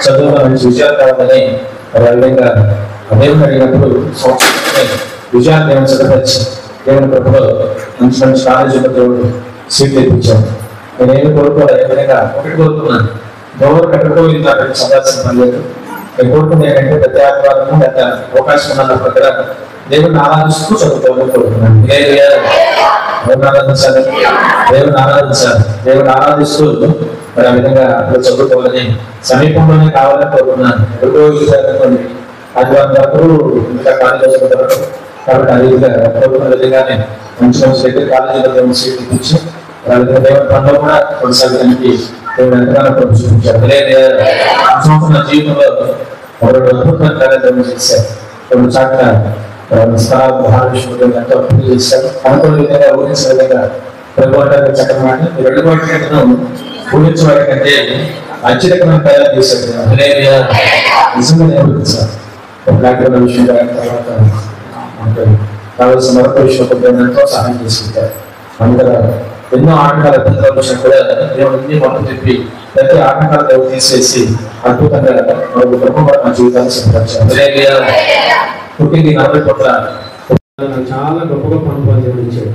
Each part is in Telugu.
చదువులో మంచి విజయాలు కావాలని విధంగా దేవుని అడిగినప్పుడు సంవత్సరం విజయాన్ని దేవుని సిద్ధపరిచి దేవుని ప్రభుత్వ మంచి మంచి కాలేజీలో దేవుడు సీట్లు ఇప్పించాను. నేనేమి కోరుకోవాలి, ఏ విధంగా ఒకటి కోరుకున్నాను, గౌరవ కట్టుకోవాలి సందాల్సిన పని లేదు. నేను కోరుకునే ఏంటంటే ప్రతి ఆత్మాలను పెద్ద అవకాశం ఉన్నప్పుడు దగ్గర దేవుడిని ఆరాధిస్తూ చదువుకోవాలని కోరుకున్నాను. దేవుడిని ఆరాధించాలి, దేవుడిని ఆరాధించాలి, దేవుడిని ఆరాధిస్తూ మరి ఆ విధంగా చదువుకోవాలని సమీపంలోనే కావాలని కోరుకున్నాను. ఆదివారం వరకు ఇంకా కాలేజీ చదువుతారు కాబట్టి ఆ విధంగా కోరుకున్న విధంగానే మంచి మంచి దగ్గర కాలేజీలో దేవుని సీట్లు ఇప్పించి దేవుని పనులు కూడా కొనసాగడానికి దేవుడు ఎంతగానో ప్రభు చూపించారు. సంవత్సరం జీవితంలో రెండు అద్భుతమైన కార్యక్రమం చేశారు. రెండు చాట్ల స్థలాలు మహావిష్ణువు ఎంతో అభివృద్ధి చేశారు. అనుకున్న విధంగా ఊహించిన విధంగా ప్రభుత్వాన్ని చట్టమాన్ని రెండు కోట్లను ఊహించే కంటే అత్యధికమైన తయారు చేశారు. నిజంగా నేర్పించారు. బ్లాక్ విషయం తర్వాత కావాల్సిన మరొక విషయం ఎంతో సహాయం చేసుకుంటారు. అందుకని ఎన్నో ఆటంకాల అభ్యంతరాల విషయం కూడా దేవుడిని మొదలు చెప్పి ప్రతి ఆటంకాలు దేవుడు తీసేసి అద్భుతంగా మా జీవితాన్ని సిద్ధపరిచారు. పుట్టింది 40 కోట్ల చాలా గొప్ప గొప్ప అనుభవాలు దేవుడు ఇచ్చాడు.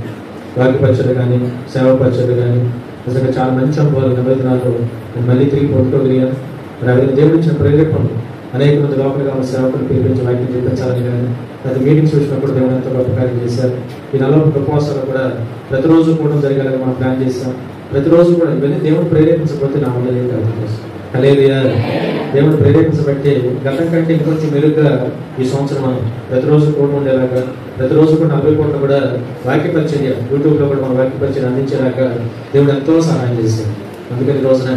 వాక్య పరిచయం కానీ సేవ పరిచయం కానీ నిజంగా చాలా మంచి అనుభవాలు 80 దినాల్లో నేను మళ్ళీ తిరిగి పొందుకోగలిగాను. మరి దేవుడు ఇచ్చిన ప్రేరేపణలు అనేక మంది లోపలిగా ఉన్న సేవకులు పిలిపించి వాక్యం చూపించాలని కానీ అది మీటింగ్స్ చూసినప్పుడు దేవుడు ఎంతో గొప్ప కార్యం చేశారు. ఈ 40 ఉపవాసాలు కూడా ప్రతిరోజు కూడా జరగాలని మనం ప్లాన్ చేస్తాం. ప్రతిరోజు కూడా ఇవన్నీ దేవుడు ప్రేరేపించకపోతే నా వల్ల ఏం కాదు. హల్లెలూయా. దేవుడు ప్రేరేపించబట్టి గతం కంటే ఇంకొంచెం మెరుగ్గా ఈ సంవత్సరం మనం ప్రతిరోజు కూడా ఉండేలాగా, ప్రతిరోజు కూడా 40 కోట్లు కూడా వాక్య పరిచర్య యూట్యూబ్లో కూడా మన వాక్య పరిచయం అందించేలాగా దేవుడు ఎంతో సహాయం చేశాడు. అందుకని ఈ రోజున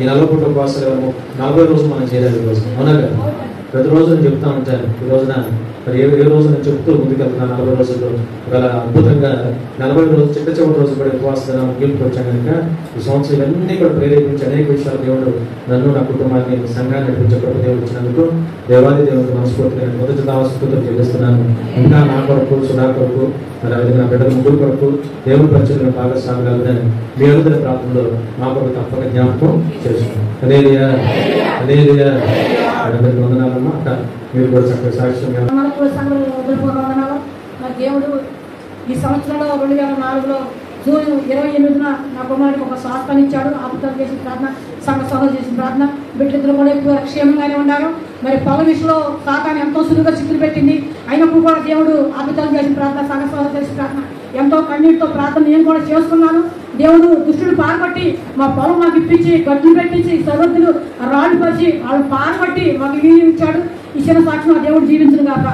ఈ 40 కోట్ల ఉపవాసాలు 40 రోజులు మనం చేయాలి. ఈ రోజు అవునా కదా, ప్రతిరోజు నేను చెప్తా ఉంటాను. ఈ రోజున మరి ఏ రోజు నేను చెప్తూ ముందుకెళ్తున్నాను. 40 రోజుల్లో ఒక అద్భుతంగా 40 రోజులు చివరి రోజు కూడా ఉపవాసాలు ముగింపుకు వచ్చాను కనుక ఈ సంవత్సరం ఇవన్నీ కూడా ప్రేరేపించి అనేక విషయాలు దేవుడు నన్ను నా కుటుంబాన్ని సంఘాన్ని నడిపించే ప్రభు దేవుడు ఇచ్చినందుకు దేవాది దేవుడికి మనస్ఫూర్తిగా మొదటి దావస్ఫూర్తితో చెల్లిస్తున్నాను. ఇంకా నా కొరకు సుధా కొరకు మరి ఆ విధంగా నా బిడ్డల ముగ్గురు కొరకు దేవుడి పరిచయం భాగస్వామ్యాలని మీ అనుదిన ప్రాంతంలో మా కొరకు తప్పక జ్ఞాపకం చేసుకున్నాం. హల్లెలూయా. హల్లెలూయా. అందరికీ వందనాలమ్మా. అక్క మీరు కూడా చక్కగా సాక్ష్యం. దేవుడు ఈ సంవత్సరంలో 2004లో జూన్ 28న నా కుమారుడికి ఒక స్వాస్థాన్ని ఇచ్చాడు. అద్భుతాలు చేసిన ప్రార్థన, సంఘ సభలు చేసిన ప్రార్థన, బిడ్డలు కూడా ఎక్కువ క్షేమంగానే ఉన్నారు. మరి పవన్ విషయంలో సాతాను ఎంతో సులువుగా చిక్కులు పెట్టింది. అయినప్పుడు కూడా దేవుడు అద్భుతాలు చేసిన ప్రార్థన, సంఘ సభలు చేసిన ప్రార్థన, ఎంతో కన్నీటితో ప్రార్థన నేను కూడా చేసుకున్నాను. దేవుడు దుష్టుడు పాల్పట్టి మా పొలం మాకు ఇప్పించి గట్లు పెట్టించి సరద్దులు రాళ్ళు పరిచి వాళ్ళు పాల్పట్టి మాకు ఇవి ఇచ్చాడు. ఈ చిన్న సాక్షి మా దేవుడు జీవించను కాక.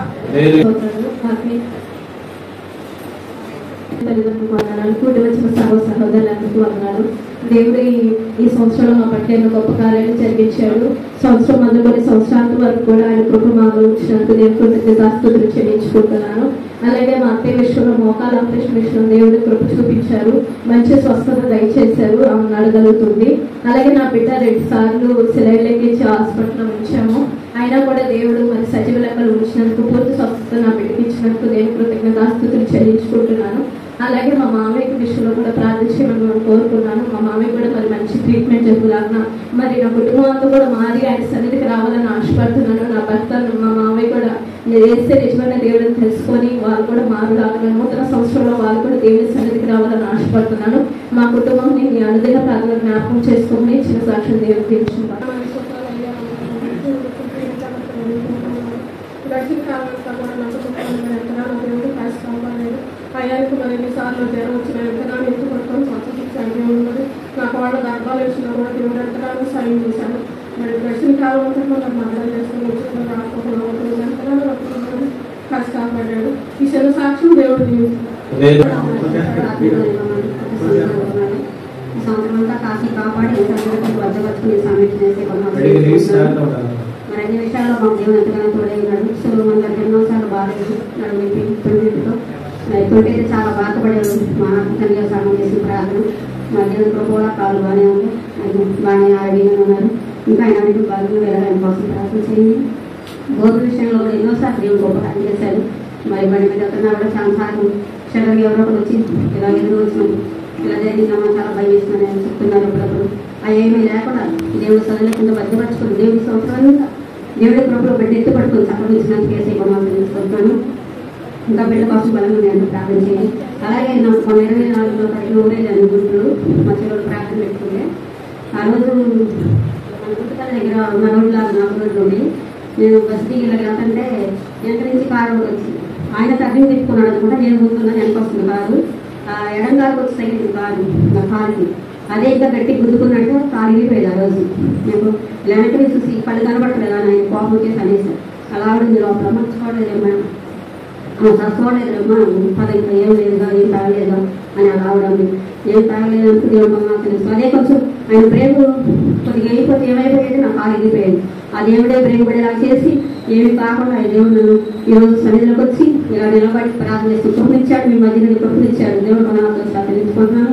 తల్లిదండ్రులకు వందనాలు, కూడి వచ్చిన సర్వ సహోదరులందరికీ వందనాలు. దేవుడు ఈ సంవత్సరంలో మా పట్ల ఎన్నో గొప్ప కార్యాలు జరిగించాడు. సంవత్సరం మొదలుకొని సంవత్సరాంతం వరకు కూడా ఆయన కృప మాకు ఇచ్చినందుకు దేవుడు కృతజ్ఞతాస్తుతులు చెల్లించుకుంటున్నాను. అలాగే మా అత్తయ్య విషయంలో మోకాల ఆపరేషన్ విషయంలో దేవుడు కృప చూపించారు, మంచి స్వస్థత దయచేశారు, ఆమె నడగలుగుతుంది. అలాగే నా బిడ్డ 2 సార్లు సిలైన్లోకి ఇచ్చి హాస్పిటల్లో ఉంచాము. అయినా కూడా దేవుడు మరి సజీవ లెక్కలు ఉంచినందుకు, పూర్తి స్వస్థత నా బిడ్డకి ఇచ్చినందుకు దేవుడు కృతజ్ఞతాస్తుతులు చెల్లించుకుంటున్నాను. అలాగే మా మామయ్య విషయంలో కూడా ప్రార్థించమని మనం కోరుకున్నాను. మా మామయ్య కూడా మరి మంచి ట్రీట్మెంట్ జరుగులాగా మరి నా కుటుంబం అంతా కూడా మారి ఆయన సన్నిధికి రావాలని ఆశపడుతున్నాను. నా భర్త మా మామయ్య కూడా వేస్తే నిజమైన దేవుడిని తెలుసుకొని వాళ్ళు కూడా మారులాగా నూతన సంవత్సరంలో వాళ్ళు కూడా దేవుడి సన్నిధికి రావాలని ఆశపడుతున్నాను. మా కుటుంబం నేను అనుదిన ప్రార్థన జ్ఞాపకం చేసుకుని చిన్న సాక్ష్యం దేవుడికి తెలుసుకుంటాను. అయ్యానికి మరి ఎన్నిసార్లు జ్వరం వచ్చిన ఎంతగానో ఎత్తుకొట్టుకొని సంతోషించాను. ఉన్నది నాకు వాళ్ళ గర్భాలు వేసిన కూడా దేవుడు ఎంతగానో సాయం చేశాను. మరి దర్శన కాలం అంతా నాకు మందరం చేసుకుని వచ్చిన రాకపోవడం ఎంతగానో కలిసి కాపాడాడు. ఈ చిన్న సాక్ష్యం దేవుడు సంవత్సరమంతా కాసి కాపాడి వద్దవచ్చుకుని సబ్మిట్ చేసి మరి అన్ని విషయాల్లో మాకు దేవుడు ఎంతగానో తోడైనాడు. సులువు మంది ఎన్నోసార్లు బాధలు నడుమితో ఇప్పుడైతే చాలా బాధపడేవాడు. మా తల్లిగా సాగం చేసిన ప్రార్థన మా దేవుడు కూడా కాలు బాగానే ఉంది, బాగానే ఆరోగ్యంగా ఉన్నారు. ఇంకా ఆయన అన్నింటి బాగా వెళ్ళడం కోసం ప్రార్థన చేయండి. భోజన విషయంలో కూడా ఎన్నోసార్లు దేవుడు గొప్ప కార్యం చేశారు. మరి బండి మీద ఎక్కడన్నా కూడా చాలా సార్లు షటర్కి ఎవరో ఒకరు వచ్చి ఇలా ఎదురు వచ్చినాం, ఇలా జరిగిందమ్మా చాలా భయం వేస్తుందని చెప్తున్నారు. అప్పుడప్పుడు అవేమీ లేకుండా దేవుడు చదవలేకుండా భద్రపరచుకుని దేవుడి సంవత్సరాలుగా దేవుడి కృపలో బిడ్డ ఎత్తి పట్టుకుని సంప్రదించినందుకు కేసీ కొనాలని తెలుసుకుంటున్నాను. ఇంకా బిడ్డ కోసం బలంగా నేను ప్రార్థన చేయాలి. అలాగే నాకు 24లో కట్టిన ఊరేది అనుకుంటున్నారు మా చెరువులు ప్రార్థన పెట్టుకుంటే ఆ రోజు మన గుంటకల దగ్గర మనోళ్ళ 4 రోజులు ఉండి నేను బస్ దిగి ఇలా వెళ్తుంటే వెనక నుంచి కారు వచ్చింది. ఆయన తగ్గి తిప్పుకున్నాడు అనుకుంటా, నేను కూర్చున్నా వెనక వస్తుంది కారు. ఎడం కారుకు వచ్చి తగ్గింది కారు నా కారుకి. అదే ఇంకా గట్టి గుద్దుకున్నట్టు కారు వెళ్ళిపోయేది. ఆ రోజు నేను వెనక్కి చూసి కళ్ళు కనబడట్లేదు అని ఆయన కోపం వచ్చేసి అనేసి అలా ఆవిడ లోపల మర్చిపోలేదేమో చదువుకోలేదమ్మా పది ఇంకా ఏం లేదుగా ఏం తాగలేదా అని అలా ఆవడం ఏం తాగలేదంటే దేవుడు నాకు తెలుసు. అదే కొంచెం ఆయన బ్రేక్ కొద్దిగా అయిపోతే ఏమైపోయేది నా కాలు వెళ్ళిపోయేది. ఆ దేవుడే బ్రేక్ పడేలా చేసి ఏమి కాకుండా ఆయన దేవుడు నన్ను ఈరోజు సన్నిధిలోకి వచ్చి ఇలా నిలబడి ప్రార్థన చేసి కృపనిచ్చాడు. మీ మధ్యలో కృపనిచ్చాడు. దేవుడు కొనాలతో తెలుసుకుంటున్నాను.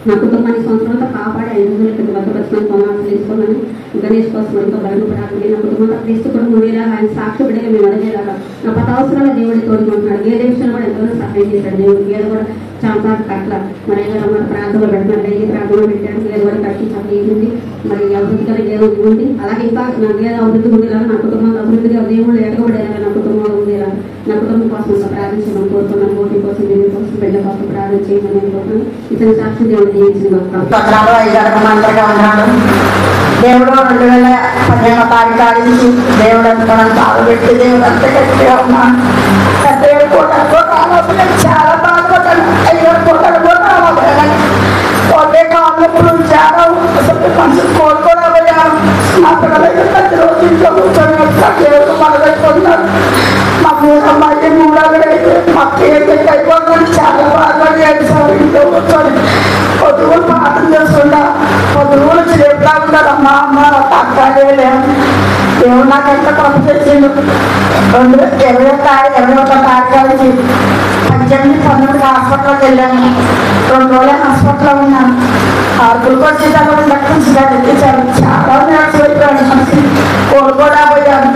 నా కుటుంబాన్ని సంవత్సరంతో కాపాడి 5 రోజుల కింద భద్రపరచుకొని కొనాలని తెలుసుకున్నాను. గణేష్ కోసం ఎంతో బలంగా ప్రార్థన నా కుటుంబంతో క్రీస్తు కూడా ఉండేలాగా ఆయన సాక్షి బిడ్డగా మేము అడిగేలాగా నా 10 అవసరాల దేవుడి తోడుకుంటున్నాడు. గేదె విషయంలో కూడా ఎంతో సహాయం చేశాడు దేవుడు. గేదె కూడా చాలా కట్ల మరి ప్రార్థనలు పెడుతున్నాడు. డైలీ ప్రార్థనలు పెట్టాడు. గేదె కూడా కట్టి చదివింది. మరి అభివృద్ధిగా గేదె ఉంది. అలాగే ఇంకా నా గేదె అభివృద్ధి ఉండేలాగా నా కుటుంబంలో అభివృద్ధిగా దేవుళ్ళు ఎడగబడేలాగా నా కుటుంబంలో ఉండేలాగా నా కుటుంబం కోసం ఇంకా ప్రార్థించమని కోరుతున్నాను. ఓటి కోసం దేవుడి కోసం బిడ్డ కోసం ప్రార్థన చేయమని అనుకుంటున్నాను. ఇతని సాక్షి దేవుడు దీవించిన పత్రాలు 5 మంత్రిగా ఉన్నాడు. దేవుడు 2015 తారీఖు ఆడించి దేవుడు అనుకోవడం బాగుపెట్టి దేవుడు అంతా గట్టిగా ఉన్నాను. దేవుడు కూడా చాలా బాధపడ్డాను. 5 కోటలు కూడా అవ్వబడాలని ఒకే కాళ్ళప్పుడు చాలా మనసు కోరుకోవడం. మా పిల్లలైతే ప్రతిరోజు ఇంట్లో కూర్చొని దేవుడు మొదలెట్టుకుంటున్నారు. మా 3 అమ్మాయికి 3 అయితే మా పేరు అయిపోతుంది. చాలా బాధపడి 5 సార్లు ఇంట్లో కూర్చొని పొద్దుగులు ప్రార్థన చేసుకుంటా పొద్దుగులు చెప్తా ఉంటారు. అమ్మ అమ్మ అక్కడే దేవుడు నాకు ఎంత కృప చేసిండు. 21 తారీఖు నుంచి 18, 19 హాస్పిటల్కి వెళ్ళాను. 2 రోజులు హాస్పిటల్లో ఉన్నాను. ఆర్కులకు వచ్చేసాను. ఎక్కించాను. చాలా నేర్చుకోవాలి. మనిషి కోరుకోలేకపోయాను.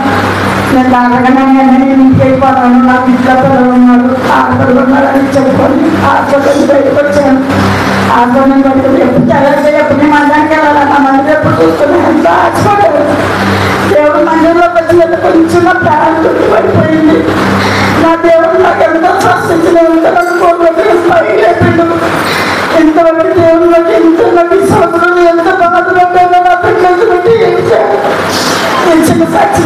నేను తాగగానే ఇంటికి వెళ్ళిపోతాను. నాకు ఇంట్లో పిల్లలు ఉన్నారు, ఆడపిల్లలు ఉన్నారని చెప్పుకొని హాస్పిటల్ బయటకు వచ్చాను. హాస్పిటల్ బయటకు ఎప్పుడు తెల్లగా ఎప్పుడు నేను మందానికి వెళ్ళాలన్న మందిరం ఎప్పుడు చూసుకుని ఎంత ఆశపడ్డాను. దేవుడు మందిరంలోకి వచ్చినట్టు కొంచెం నా ప్రాణం పడిపోయింది. నా దేవుడు నాకు ఎంతో స్వస్థించిన పైలేపిండు. ఎంతవరకు దేవుళ్ళకి ఎంత నాకు సంవత్సరాలు ఎంత బాధపడ్డానో నా పిల్లలు బట్టి నేను చిన్న సాక్షి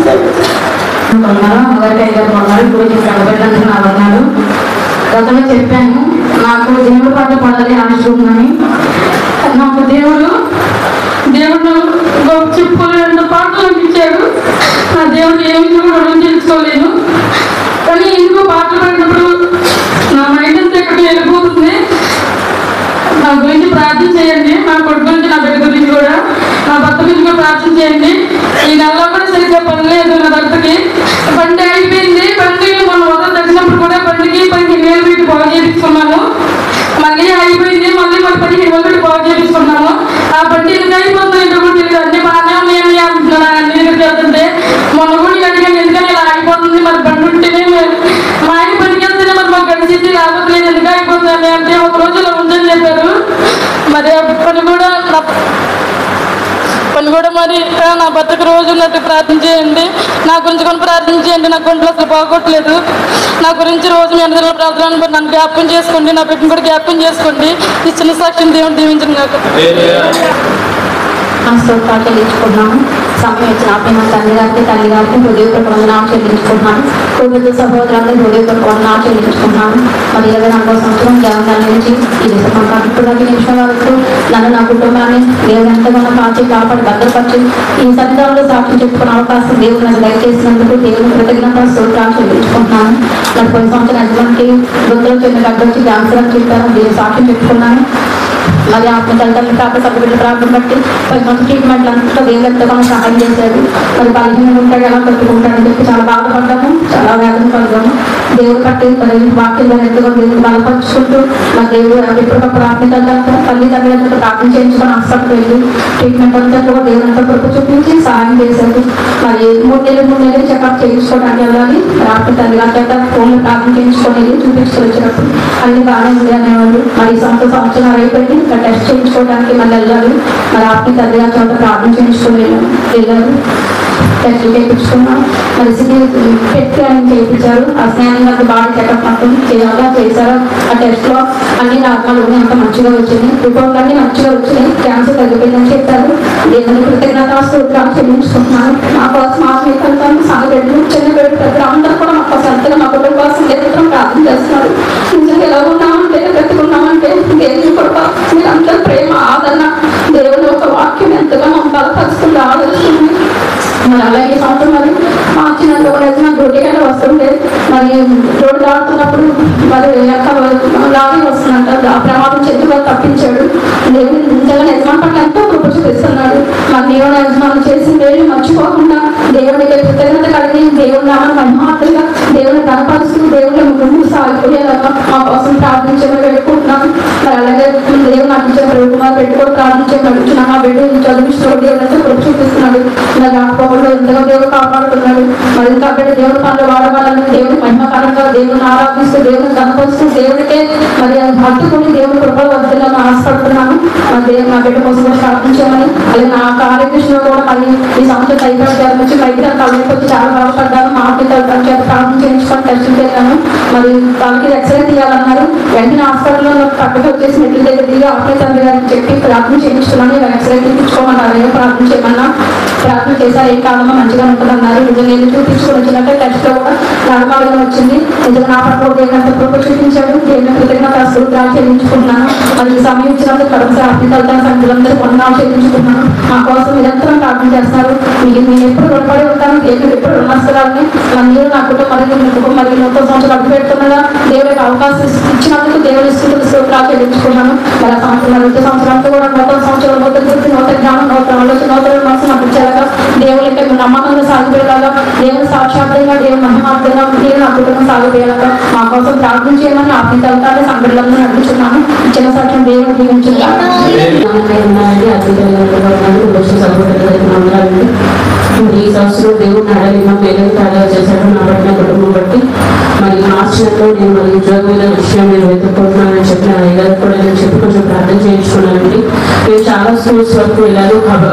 గతంలో చెప్పాను నాకు దేవుడు పాట పాడాలి ఆశ ఉందని. నాకు దేవుడు చెప్పుకోలేనంత పాటలు అనిపించాడు. నా దేవుడు ఏమి కూడా తెలుసుకోలేను. కానీ ఎందుకో పాటలు పాడినప్పుడు నా మైండ్ అంతా ఎక్కడికి వెళ్ళిపోతుంది. నా గురించి ప్రార్థన చేయండి. నా కొడుకు గురించి, నా బిడ్డ గురించి కూడా, నా భర్త గురించి కూడా ప్రార్థన చేయండి. ఈ నెలలో కూడా సరిగ్గా పని లేదు. నా భర్తకి బండి అయిపోయింది. బండి మనం వదలు తెచ్చినప్పుడు కూడా బండికి 15,000 పెట్టి బాగు చేయించుకున్నాము. మళ్ళీ అయిపోయింది. మళ్ళీ 15,000 పెట్టి బాగు చేయించుకున్నాము. ఆ బండి ఎందుకు అయిపోతుందో ఎందుకు కూడా తెలియదు. అన్ని బాగానే ఉన్నాయని అంటున్నాను. అన్ని ఎందుకు వెళ్తుంటే మొన్న కూడా అడిగాను ఎందుకని ఇలా ఆగిపోతుంది. మరి బండి ఉంటేనే మా ఆయన పనికి వెళ్తేనే మరి మాకు గడిచింది రాబోతులేదు ఎందుకు అయిపోతుంది అంటే ఒక రోజు ఇలా ఉందని చెప్పారు. మరి పని కూడా మరి నా భర్తకు రోజు ఉన్నట్టు ప్రార్థన చేయండి. నా గురించి కొన్ని ప్రార్థన చేయండి. నా గుంట్లో అసలు బాగోట్లేదు. నా గురించి రోజు మీ అందరిలో ప్రార్థన నన్ను జ్ఞాపకం చేసుకోండి. నా బిడ్డను కూడా జ్ఞాపకం చేసుకోండి. ఇచ్చిన సాక్షిని దేవుడు దీవించను కాక. స్తోత్రాలు చెల్లించుకుంటున్నాను. సమయం ఇచ్చిన ఆత్మ తండ్రి గారికి, తల్లి గారికి హృదయపూర్వక వందనాలు చెల్లించుకుంటున్నాను. కుటుంబ సహోదరులకు హృదయపూర్వక వందనాలు చెల్లించుకుంటున్నాను. మరి 24వ సంవత్సరం జగన్ నుంచి ఈ నిమిషం వరకు నన్ను, నా కుటుంబాన్ని దేవుడు ఎంతగానో కాచి కాపాడి భద్రపరిచి ఈ సన్నిధానంలో సాక్షి చెప్పుకునే అవకాశం దేవుడు నాకు దయచేసినందుకు దేవుని కృతజ్ఞత స్తోత్రాలు చెల్లించుకుంటున్నాను. నాకు కొన్ని సంవత్సరాల యజమానికి వృద్ధులు చెందిన గడ్డ వచ్చి క్యాన్సర్ అని చెప్పాను. దీన్ని సాక్షి చెప్పుకున్నాను. మరి ఆత్మ తల్లిదండ్రులు కాక సభ్యుల ప్రార్థన బట్టి 10 మంది ట్రీట్మెంట్లు అంతా దేవుడు ఎంతగానో సహాయం చేశారు. మరి 15 ఉంటాడు ఎలా కట్టుకుంటాడని చెప్పి చాలా బాధపడ్డాము, చాలా వేదన పడ్డాము. దేవుడు కట్టి వాక్యంలో ఎంతగా దేవుడు బలపరుచుకుంటూ మా దేవుడు ఎప్పటికప్పుడు ఆత్మీయులంతా తల్లిదండ్రులంతా ప్రార్థన చేయించుకొని హాస్పిటల్కి వెళ్ళి ట్రీట్మెంట్ అంతా కూడా దేవుడు అంతా కృప చూపించి సహాయం చేశారు. మరి 3 నెలలు చెకప్ చేయించుకోవడానికి వెళ్ళాలి. రాత్రి తల్లిదండ్రుల ఫోన్లో ప్రార్థన చేయించుకొని వెళ్ళి చూపించుకొని వచ్చినప్పుడు అన్ని బాగానే ఉంది అనేవాళ్ళు. మరి సంవత్సరం అయిపోయింది. ఇంకా టెస్ట్ చేయించుకోవడానికి మళ్ళీ వెళ్ళాలి. మరి ఆప్ని తల్లి గారి చోట ప్రార్థన చేయించుకొని వెళ్ళారు. టెస్ట్ చేయించుకున్నాం. మరి పెట్టి స్కానింగ్ చేయించారు. ఆ స్కానింగ్ అంతా బాడీ చెకప్ మొత్తం చేశారు. ఆ టెస్ట్ లో అన్ని నార్మల్ అంత మంచిగా వచ్చింది. రిపోర్ట్ అన్ని మంచిగా వచ్చినాయి. క్యాన్సర్ తగ్గిపోయిందని చెప్పారు. దేవుని కృతజ్ఞతాస్తుతులు చెల్లించుకుంటున్నాను. మా కోసం మా స్నేహితులతో సగ బిడ్డలు చిన్న బిడ్డలు పెద్ద అందరూ కూడా మా కోసం ఎంతగా మా కుటుంబం కోసం నిరంతరం ప్రార్థన చేస్తున్నారు. నిజంగా ఎలా ఉన్నామంటే బ్రతుకున్నామంటే దేవుని కృప, మీరందరూ ప్రేమ, ఆదరణ, దేవుని ఒక వాక్యం ఎంతగా మమ్మల్ని బలపరుస్తుంది, ఆదరిస్తుంది. మరి అలాగే సంవత్సరం మరి మార్చి నెలలో కూడా డ్యూటీ కంటే వస్తుంటే మరి రోడ్డు దాడుతున్నప్పుడు మరి లారీ వస్తుందంట. ఆ ప్రమాదం చెట్టు తప్పించాడు. దేవుని నిజంగా యజమాని పట్ల ఎంతో కృప చూపిస్తున్నాడు. మరి దేవుని యజమానులు చేసి మేలు మర్చిపోకుండా దేవునికి కృతజ్ఞత కలిగి దేవుని నామని మహిమాత్రంగా దేవుని ధనపరుస్తూ దేవుని ముందు సాగిపోయేలాగా మా కోసం ప్రార్థించమని పెట్టుకుంటున్నాను. మరి అలాగే దేవుని నాకు ఇచ్చిన ప్రభుత్వం పెట్టుకొని ప్రార్థించమని అడుగుతున్నాను. మా బిడ్డ చదివిస్తూ దేవుడు ఎంతో కృప చూపిస్తున్నాడు. ఇలా రాకపోవడంలో ఎంతగా దేవుడు కాపాడుతున్నాడు. మరి ఇంకా బిడ్డ దేవుని పనులు వాడవాలని దేవుని మహిమకరంగా దేవుని ఆరాధిస్తూ దేవుని ధనపరుస్తూ దేవుడికే మరి హత్తుకుని దేవుని కృపలు వద్దని ఆశపడుతున్నాను. మా బిడ్డ కోసం ప్రార్థించామని. అలాగే నా కార్యకృష్ణ కూడా మరి ఈ సంవత్సరం టైఫాయిడ్ జ్వరం వచ్చి బయట తలకి వచ్చి చాలా బాధపడ్డాను. మా తల్లి చేత ప్రార్థన చేయించుకొని టెస్టులు చేశాను. మరి వాళ్ళకి ఎక్స్రే తీయాలన్నారు. వెంటనే హాస్పిటల్లో పక్కకి వచ్చేసి మెట్ల దగ్గర దిగి ఆపే తండ్రి గారికి చెప్పి ప్రార్థన చేయించుకున్నాను. ఎక్స్రే తీయించుకోమన్నారు. ఏమో ప్రార్థన చేయమన్నా ప్రార్థన చేశారు. ఏ కాలంలో మంచిగా ఉంటుందన్నారు. నిజంగా వెళ్ళి చూపించుకొని వచ్చినట్టే టెస్ట్ లో కూడా నార్మల్గా వచ్చింది. నిజంగా నా పట్ల దేవుని కృప చూపించాడు. దేవుని కృతజ్ఞతాస్తుతులు చెల్లించుకుంటున్నాను. మరి ఈ సమయం ఇచ్చినందుకు కడుపు ఆర్థికత సంఘులందరూ వందనాలు చెల్లించుకుంటున్నాను. మా కోసం నిరంతరం ప్రార్థన చేస్తున్నారు. నేను ఎప్పుడు రుణపడి ఉంటాను. దేవుడు ఎప్పుడు రుణస్థలాన్ని మీరు నా కుటుంబం మరియు నూతన సంవత్సరాలు అడ్డు పెడుతున్నదా దేవుడికి అవకాశం ఇచ్చినందుకు దేవుని స్తోత్రాలు చెల్లించుకున్నాను. మరి ఆ సంవత్సరం నూతన సంవత్సరాలతో కూడా నూతన సంవత్సరం నూతన గురించి నూతన జ్ఞానం నూతన ఆలోచన నూతన మనసు నాకు ఇచ్చేలాగా దేవుడికి నమ్మకంగా సాగిపోయేలాగా దేవుని సాక్షాత్తంగా దేవుని మహిమార్థంగా నేను నా కుటుంబం సాగిపోయేలాగా మా కోసం ప్రార్థన చేయమని ఆత్మీయతలతో సంఘటనలను నడుపుతున్నాను. చిన్న సాక్ష్యం దేవుడు దీవించుగా ఈ సంవత్సరం దేవుడు నాడని మా పేరెంట్ తయారు చేశాడు. నా పట్ల కుటుంబం బట్టి మరి మార్చి నెలలో నేను మరి ఉద్యోగమైన విషయం నేను వెతుక్కుంటున్నానని చెప్పి నా అయ్యగారికి కూడా నేను చెప్పి కొంచెం ప్రార్థన చేయించుకున్నానండి. నేను చాలా స్కూల్స్ వరకు వెళ్ళాను.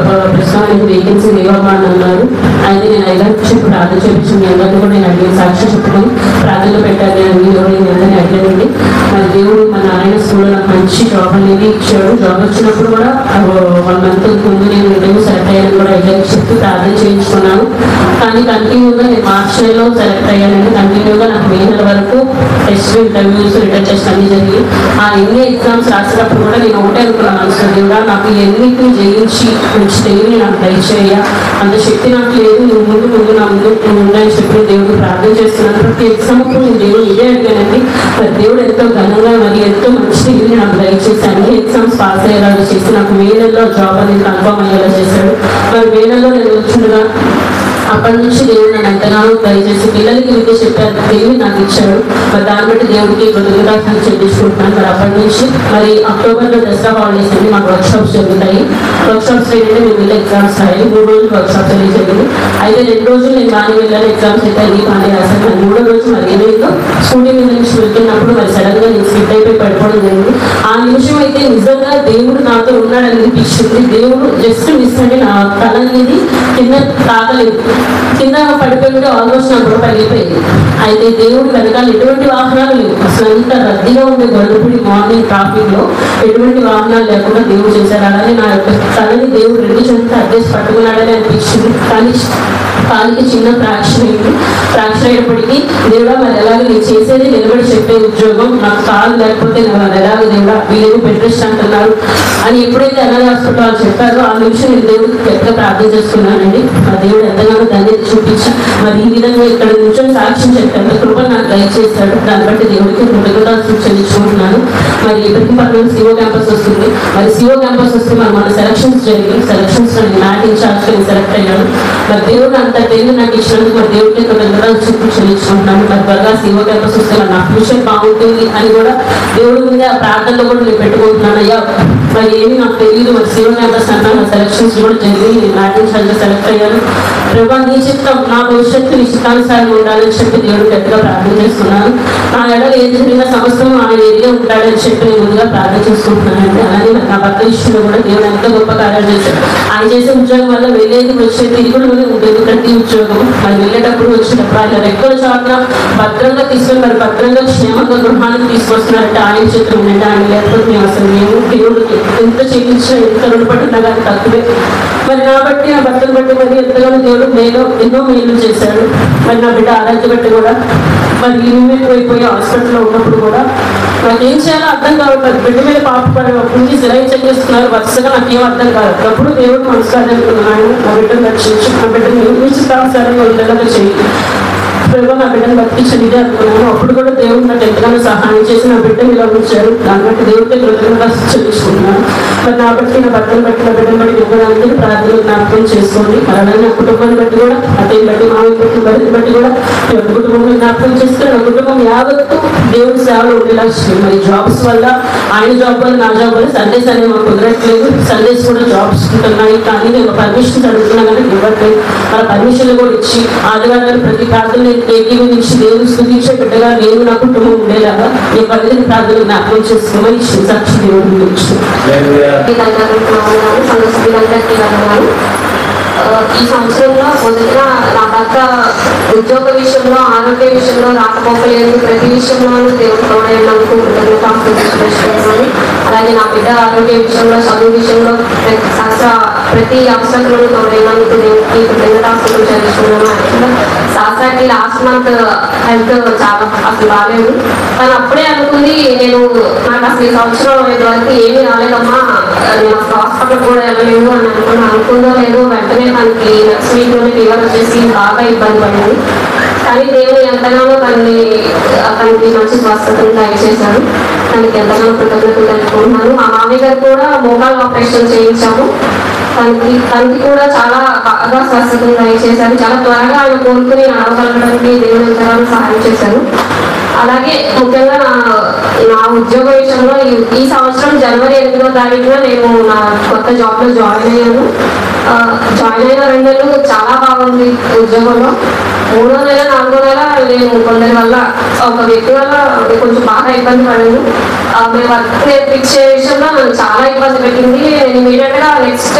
ప్రస్తుతానికి వేకెన్సీ లేవమ్మా అని అన్నారు. అయితే నేను అయ్యగారికి చెప్పి ప్రార్థన చేయించింది. అందరినీ కూడా నేను అడిగిన సాక్షి చెప్పుకొని ప్రార్థనలో పెట్టాను. నేను అందరినీ అడిగానండి. మరి దేవుడు మా నారాయణ స్కూల్లో నాకు మంచి జాబ్ అనేది ఇచ్చాడు. జాబ్ వచ్చినప్పుడు కూడా 1 month ముందు నేను ఇంటర్వ్యూ సెలెక్ట్ అయ్యాను కూడా అయ్యగారికి చెప్పి ప్రార్థన చేయించుకున్నాను. కానీ కంటిన్యూగా నేను మార్చ్ నెలలో సెలెక్ట్ అయ్యానండి. కంటిన్యూగా నాకు మే నెల వరకు టెస్ట్ ఇంటర్వ్యూస్ రిటర్న్ టెస్ట్ అన్ని జరిగి ఆ ఎన్ని ఎగ్జామ్స్ రాసినప్పుడు కూడా నేను ఒకటే అనుకున్నాను, దేవుడా నాకు ఎన్నిటిని జయించి మంచి దేవుని నాకు దయచేయ, అంత శక్తి నాకు లేదు, నువ్వు ముందు నా ముందు ఉండని చెప్పి దేవుడికి ప్రార్థన చేస్తున్నాను. ప్రతి ఎగ్జామ్ నేను దేవుడు ఇదే అడిగానండి. మరి దేవుడు ఎంతో ఘనంగా మరి ఎంతో మంచి దేవుని నాకు దయచేసి అన్ని ఎగ్జామ్స్ పాస్ అయ్యేలా చేసి నాకు మే నెలలో జాబ్ అనేది కన్ఫర్మ్ అయ్యేలా చేశాడు. మరి మే నెలలో నేను వచ్చిండగా అప్పటి నుంచి దేవుడు నన్ను ఎంతగానో దయచేసి పిల్లలకి విద్య చెప్పారు. దేవుడు నాకు ఇచ్చాడు. మరి దాన్ని బట్టి దేవుడికి కృతజ్ఞతలు చెల్లించుకుంటున్నాను. మరి అప్పటి నుంచి మరి అక్టోబర్లో దసరా హాలిడేస్ అండి మాకు వర్క్షాప్స్ జరుగుతాయి. వర్క్షాప్స్ ఏంటంటే మేము వెళ్ళి ఎగ్జామ్స్ రాయాలి. 3 రోజులు వర్క్షాప్స్ అనేది జరిగింది. అయితే 2 రోజులు నేను బాగానే వెళ్ళాను. ఎగ్జామ్స్ అయితే అన్ని బాగానే రాశాను. మరి 3వ రోజు మరి ఏమైందో స్కూటీ మీద నుంచి వెళ్తున్నప్పుడు మరి సడన్ గా నేను స్లిప్ అయిపోయి పడిపోవడం జరిగింది. ఆ నిమిషం అయితే నిజంగా దేవుడు నాతో ఉన్నాడని అనిపించింది. దేవుడు జస్ట్ మిస్ అంటే నా తల అనేది కింద తాగలేదు. కింద పడిపోయింటే ఆల్మోస్ట్ నా కూడా పగిలిపోయింది. అయితే దేవుడు వెనకాల ఎటువంటి వాహనాలు లేవు. అసలు అంత రద్దీగా ఉండే గొడవపూడి మార్నింగ్ ట్రాఫిక్ లో ఎటువంటి వాహనాలు లేకుండా దేవుడు చేశారు. అలాగే నా యొక్క తలని దేవుడు 2 చేతులతో అడ్జస్ట్ పట్టుకున్నాడని అనిపించింది. కానీ కాలికి చిన్న ఫ్రాక్చర్ అయినప్పటికీ దేవుడా మరి ఎలాగ నేను చేసేది నిలబడి చెప్పే ఉద్యోగం, నాకు కాలు లేకపోతే ఎలాగ దేవుడా వీళ్ళు బెడ్ రెస్ట్ అంటున్నారు అని ఎప్పుడైతే అనాథ హాస్పిటల్ వాళ్ళు చెప్పారో ఆ నిమిషం నేను దేవుడికి పెద్దగా ప్రార్థన చేస్తున్నానండి. ఆ దేవుడు ఎంతగానో దాన్ని చూపించి మరి ఈ విధంగా ఇక్కడ నుంచొని సాక్ష్యం చెప్పాను. కృప నాకు దయచేస్తాడు. దాన్ని బట్టి దేవుడికి కృతజ్ఞతలు చెల్లించుకుంటున్నాను. మరి ఇప్పటికి పక్కన సిఓ క్యాంపస్ వస్తుంది. మరి సిఓ క్యాంపస్ వస్తే మన సెలక్షన్స్ జరిగి సెలక్షన్స్ లో నేను మ్యాట్ ఇన్ఛార్జ్ గా సెలెక్ట్ అయ్యాను. మరి దేవుడు అంత తెలివి నాకు ఇచ్చినందుకు మరి దేవుడికి కృతజ్ఞతలు చెల్లించుకుంటున్నాను. మరి త్వరగా సిఓ క్యాంపస్ వస్తే మరి నా ఫ్యూచర్ బాగుంటుంది అని కూడా దేవుడి మీద ఆ ప్రార్థనలో కూడా నేను పెట్టుకుంటున్నాను. అయ్యా మరి ఏమి నాకు తెలియదు. మరి సిఓ క్యాంపస్ అన్నా సెలక్షన్స్ కూడా జరిగి నేను మ్యాట్ ఇన్ఛార్జ్ గా సెలెక్ట్ అయ్యాను. ప్రభా నీ చిత్తం నా భవిష్యత్తు నీ చిత్తానుసారం ఉండాలని చెప్పి దేవుడు గట్టిగా ప్రార్థన చేస్తున్నాను. నా ఎడలు ఏది జరిగిన సమస్తం ఆయన ఏరియా ఉంటాడని చెప్పి నేను ముందుగా ప్రార్థన చేసుకుంటున్నానండి. అలాగే నా భర్త విషయంలో కూడా దేవుడు ఎంత గొప్ప కార్యాలు చేశాడు. ఆయన చేసే ఉద్యోగం వల్ల వెళ్ళేది వచ్చేది తిరుగుడుగానే ఉండేది ప్రతి ఉద్యోగం. మరి వెళ్ళేటప్పుడు వచ్చేటప్పుడు ఆయన రెక్కల చాటున భద్రంగా తీసుకొని మరి భద్రంగా క్షేమంగా గృహానికి తీసుకొస్తున్నారంటే ఆయన చేతులు ఉండండి. ఆయన లేకపోతే మేము అసలు మేము దేవుడికి ఎంత చెల్లించినా ఎంత రుణపడుతున్నా కానీ తక్కువే. మరి కాబట్టి నా భర్తను బట్టి మరి ఎంతగానో దేవుడు ఎన్నో మేలు చేశాడు. మరి నా బిడ్డ ఆరాధ్య బట్టి కూడా మరి ఇన్వెక్ట్ హాస్పిటల్లో ఉన్నప్పుడు కూడా నాకు ఏం చేయాలో అర్థం కావట్లేదు. బిడ్డ మీద పాప సిలైన్ చేస్తున్నారు వరుసగా నాకేం అర్థం కాదు. అప్పుడు దేవుడు మనసుకారు అనుకున్నాను, నా బిడ్డను రక్షించి నా బిడ్డను నిశ్చితానుసారంగా ఉండేలాగా చేయి ప్రభు నా బిడ్డను బతికించండి అనుకున్నాను. అప్పుడు కూడా దేవుడు నాకు ఎంతగానో సహాయం చేసి నా బిడ్డను ఇలా ఉంచారు. దాన్ని బట్టి దేవుడికి కృతజ్ఞతగా చెల్లించుకుంటున్నాను. మరి నా బట్టి నా భర్తను బట్టి నా బిడ్డను బట్టి ఇవ్వడానికి ప్రార్థనలు జ్ఞాపకం చేసుకోండి. అలాగే నా కుటుంబాన్ని బట్టి కూడా అతని బట్టి మామయ్య కుటుంబాన్ని బట్టి కూడా కుటుంబంలో జ్ఞాపకం చేసుకుని నా కుటుంబం యావత్తు దేవుడి సేవలు ఉండేలా మరి జాబ్స్ వల్ల ఆయన జాబ్ వల్ల నా జాబ్ వల్ల సండేస్ అనేవి మాకు కుదరట్లేదు. సండేస్ కూడా జాబ్స్ ఉంటున్నాయి కానీ నేను పర్మిషన్స్ అడుగుతున్నా కానీ ఇవ్వట్లేదు. మన పర్మిషన్లు కూడా ఇచ్చి ఆదివారం ప్రతి ప్రార్థన ఏకీవి నుంచి దేవుని స్తుతించే బిడ్డగా నేను నా కుటుంబం ఉండేలాగా ఈ పద్ధతిని ప్రార్థనలు జ్ఞాపకం చేసుకోమని సాక్షి దేవుడు గురించి ఈ సంవత్సరంలో మొదటిగా నా భర్త ఉద్యోగ విషయంలో ఆరోగ్య విషయంలో రాకపోకలేదు ప్రతి విషయంలోనూ దేవుడు తోడైనందుకు కృతజ్ఞతలు. అలాగే నా బిడ్డ ఆరోగ్య విషయంలో చదువు విషయంలో ప్రతి అవసరంలోనూ తోడైనందుకు దేవుడికి కృతజ్ఞతలు చెల్లిస్తున్నాను. శాస్త్రానికి లాస్ట్ మంత్ హెల్త్ చాలా అసలు బాగాలేదు. కానీ అప్పుడే అనుకుంది నేను నాకు అసలు ఈ సంవత్సరం వరకు ఏమీ రాలేదమ్మా, నేను అసలు హాస్పిటల్ కూడా వెళ్ళలేదు అని అనుకుందో లేదో వెంటనే తనకి నెక్స్ట్ వీక్ లోనే ఫీవర్ వచ్చేసి బాగా ఇబ్బంది పడింది. కానీ దేవుడు ఎంతగానో తనకి మంచి స్వస్థతను దయచేశాడు. తనకి ఎంతగానో కృతజ్ఞతలు తెలుపుకుంటున్నాను. మా మామయ్య గారు కూడా మోకాలు ఆపరేషన్ చేయించాము. తనకి కూడా చాలా బాగా స్వస్థతను దయచేశారు. చాలా త్వరగా ఆయన కోరుకుని నడవగలగడానికి దేవుడు ఎంతగానో సహాయం చేశారు. అలాగే ముఖ్యంగా నా ఉద్యోగ విషయంలో ఈ సంవత్సరం జనవరి 8వ తారీఖున నేను నా కొత్త జాబ్లో జాయిన్ అయ్యాను. జాయిన్ అయిన 2 నెలలు చాలా బాగుంది ఉద్యోగంలో. 3వ నెల 4వ నెల నేను కొందరి వల్ల ఒక వ్యక్తి వల్ల కొంచెం బాగా ఇబ్బంది పడాను. మేము వర్క్ నేర్పించే విషయంలో నన్ను చాలా ఇబ్బంది పెట్టింది. నేను ఇమీడియట్గా నెక్స్ట్